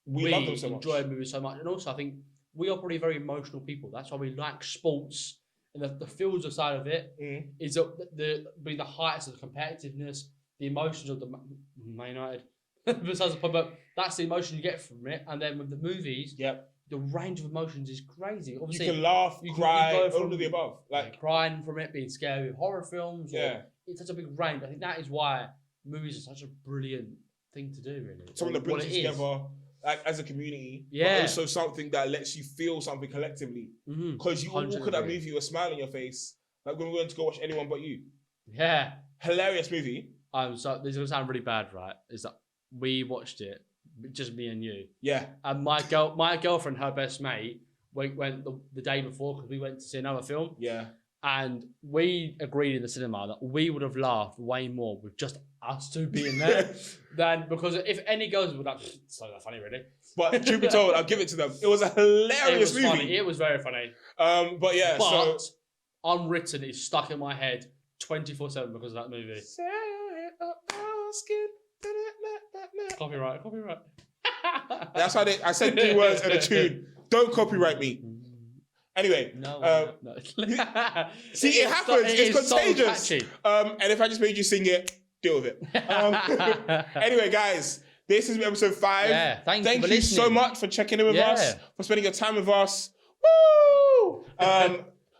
we love them so much. enjoy movies so much, and also I think we are probably very emotional people. That's why we like sports. And the fields side of it is being the heights of the competitiveness, the emotions of the Man United. Besides the point, but that's the emotion you get from it. And then with the movies, the range of emotions is crazy. Obviously, you can laugh, cry, all of the above. Like crying from it, being scared with horror films. It's such a big range. I think that is why movies are such a brilliant thing to do, really. Something that brings you together. Like as a community, but also something that lets you feel something collectively. Because you all walk at that movie with a smile on your face, like when we went to go watch Anyone But You. Yeah, hilarious movie. So this is gonna sound really bad, right? Is that we watched it, just me and you. Yeah. And my girlfriend, her best mate, went the day before because we went to see another film. Yeah. And we agreed in the cinema that we would have laughed way more with just us two being there than because if any girls would like, it's not that funny really. But truth be told, I'll give it to them. It was a hilarious movie. Funny. It was very funny. But yeah, but Unwritten is stuck in my head 24/7 because of that movie. Copyright. That's why I said 3 words and a tune. Don't copyright me. Anyway, no. See, it happens. It's contagious. So and if I just made you sing it, deal with it. Anyway, guys, this is episode 5. Yeah, thank you so much for checking in with us, for spending your time with us. Woo!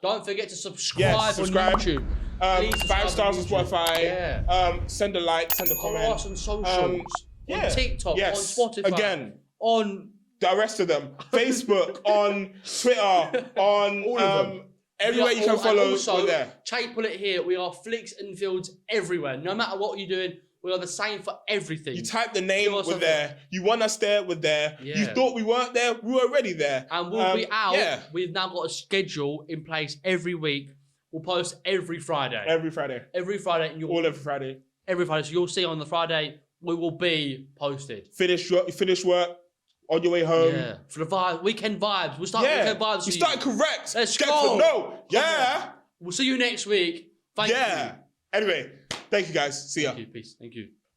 Don't forget to subscribe on YouTube. 5 stars on Spotify. Yeah. Send a like, send a comment. Follow us on socials. On TikTok, on Spotify. Again. On the rest of them. Facebook, on Twitter, on all of them. Everywhere you can follow, also, we're there. Chase put it here. We are FlicksnFields everywhere. No matter what you're doing, we are the same for everything. You type the name, we're there. You want us there, we're there. Yeah. You thought we weren't there, we were already there. And we'll be out. Yeah. We've now got a schedule in place every week. We'll post every Friday. Every Friday. Every Friday. And every Friday. Every Friday. So you'll see on the Friday, we will be posted. Finish work. On your way home. Yeah. For the vibe, weekend vibes. We'll start weekend vibes. You started correct. Let's go. No. Yeah. We'll see you next week. Thank you. Anyway, thank you guys. See ya. Thank you. Peace. Thank you.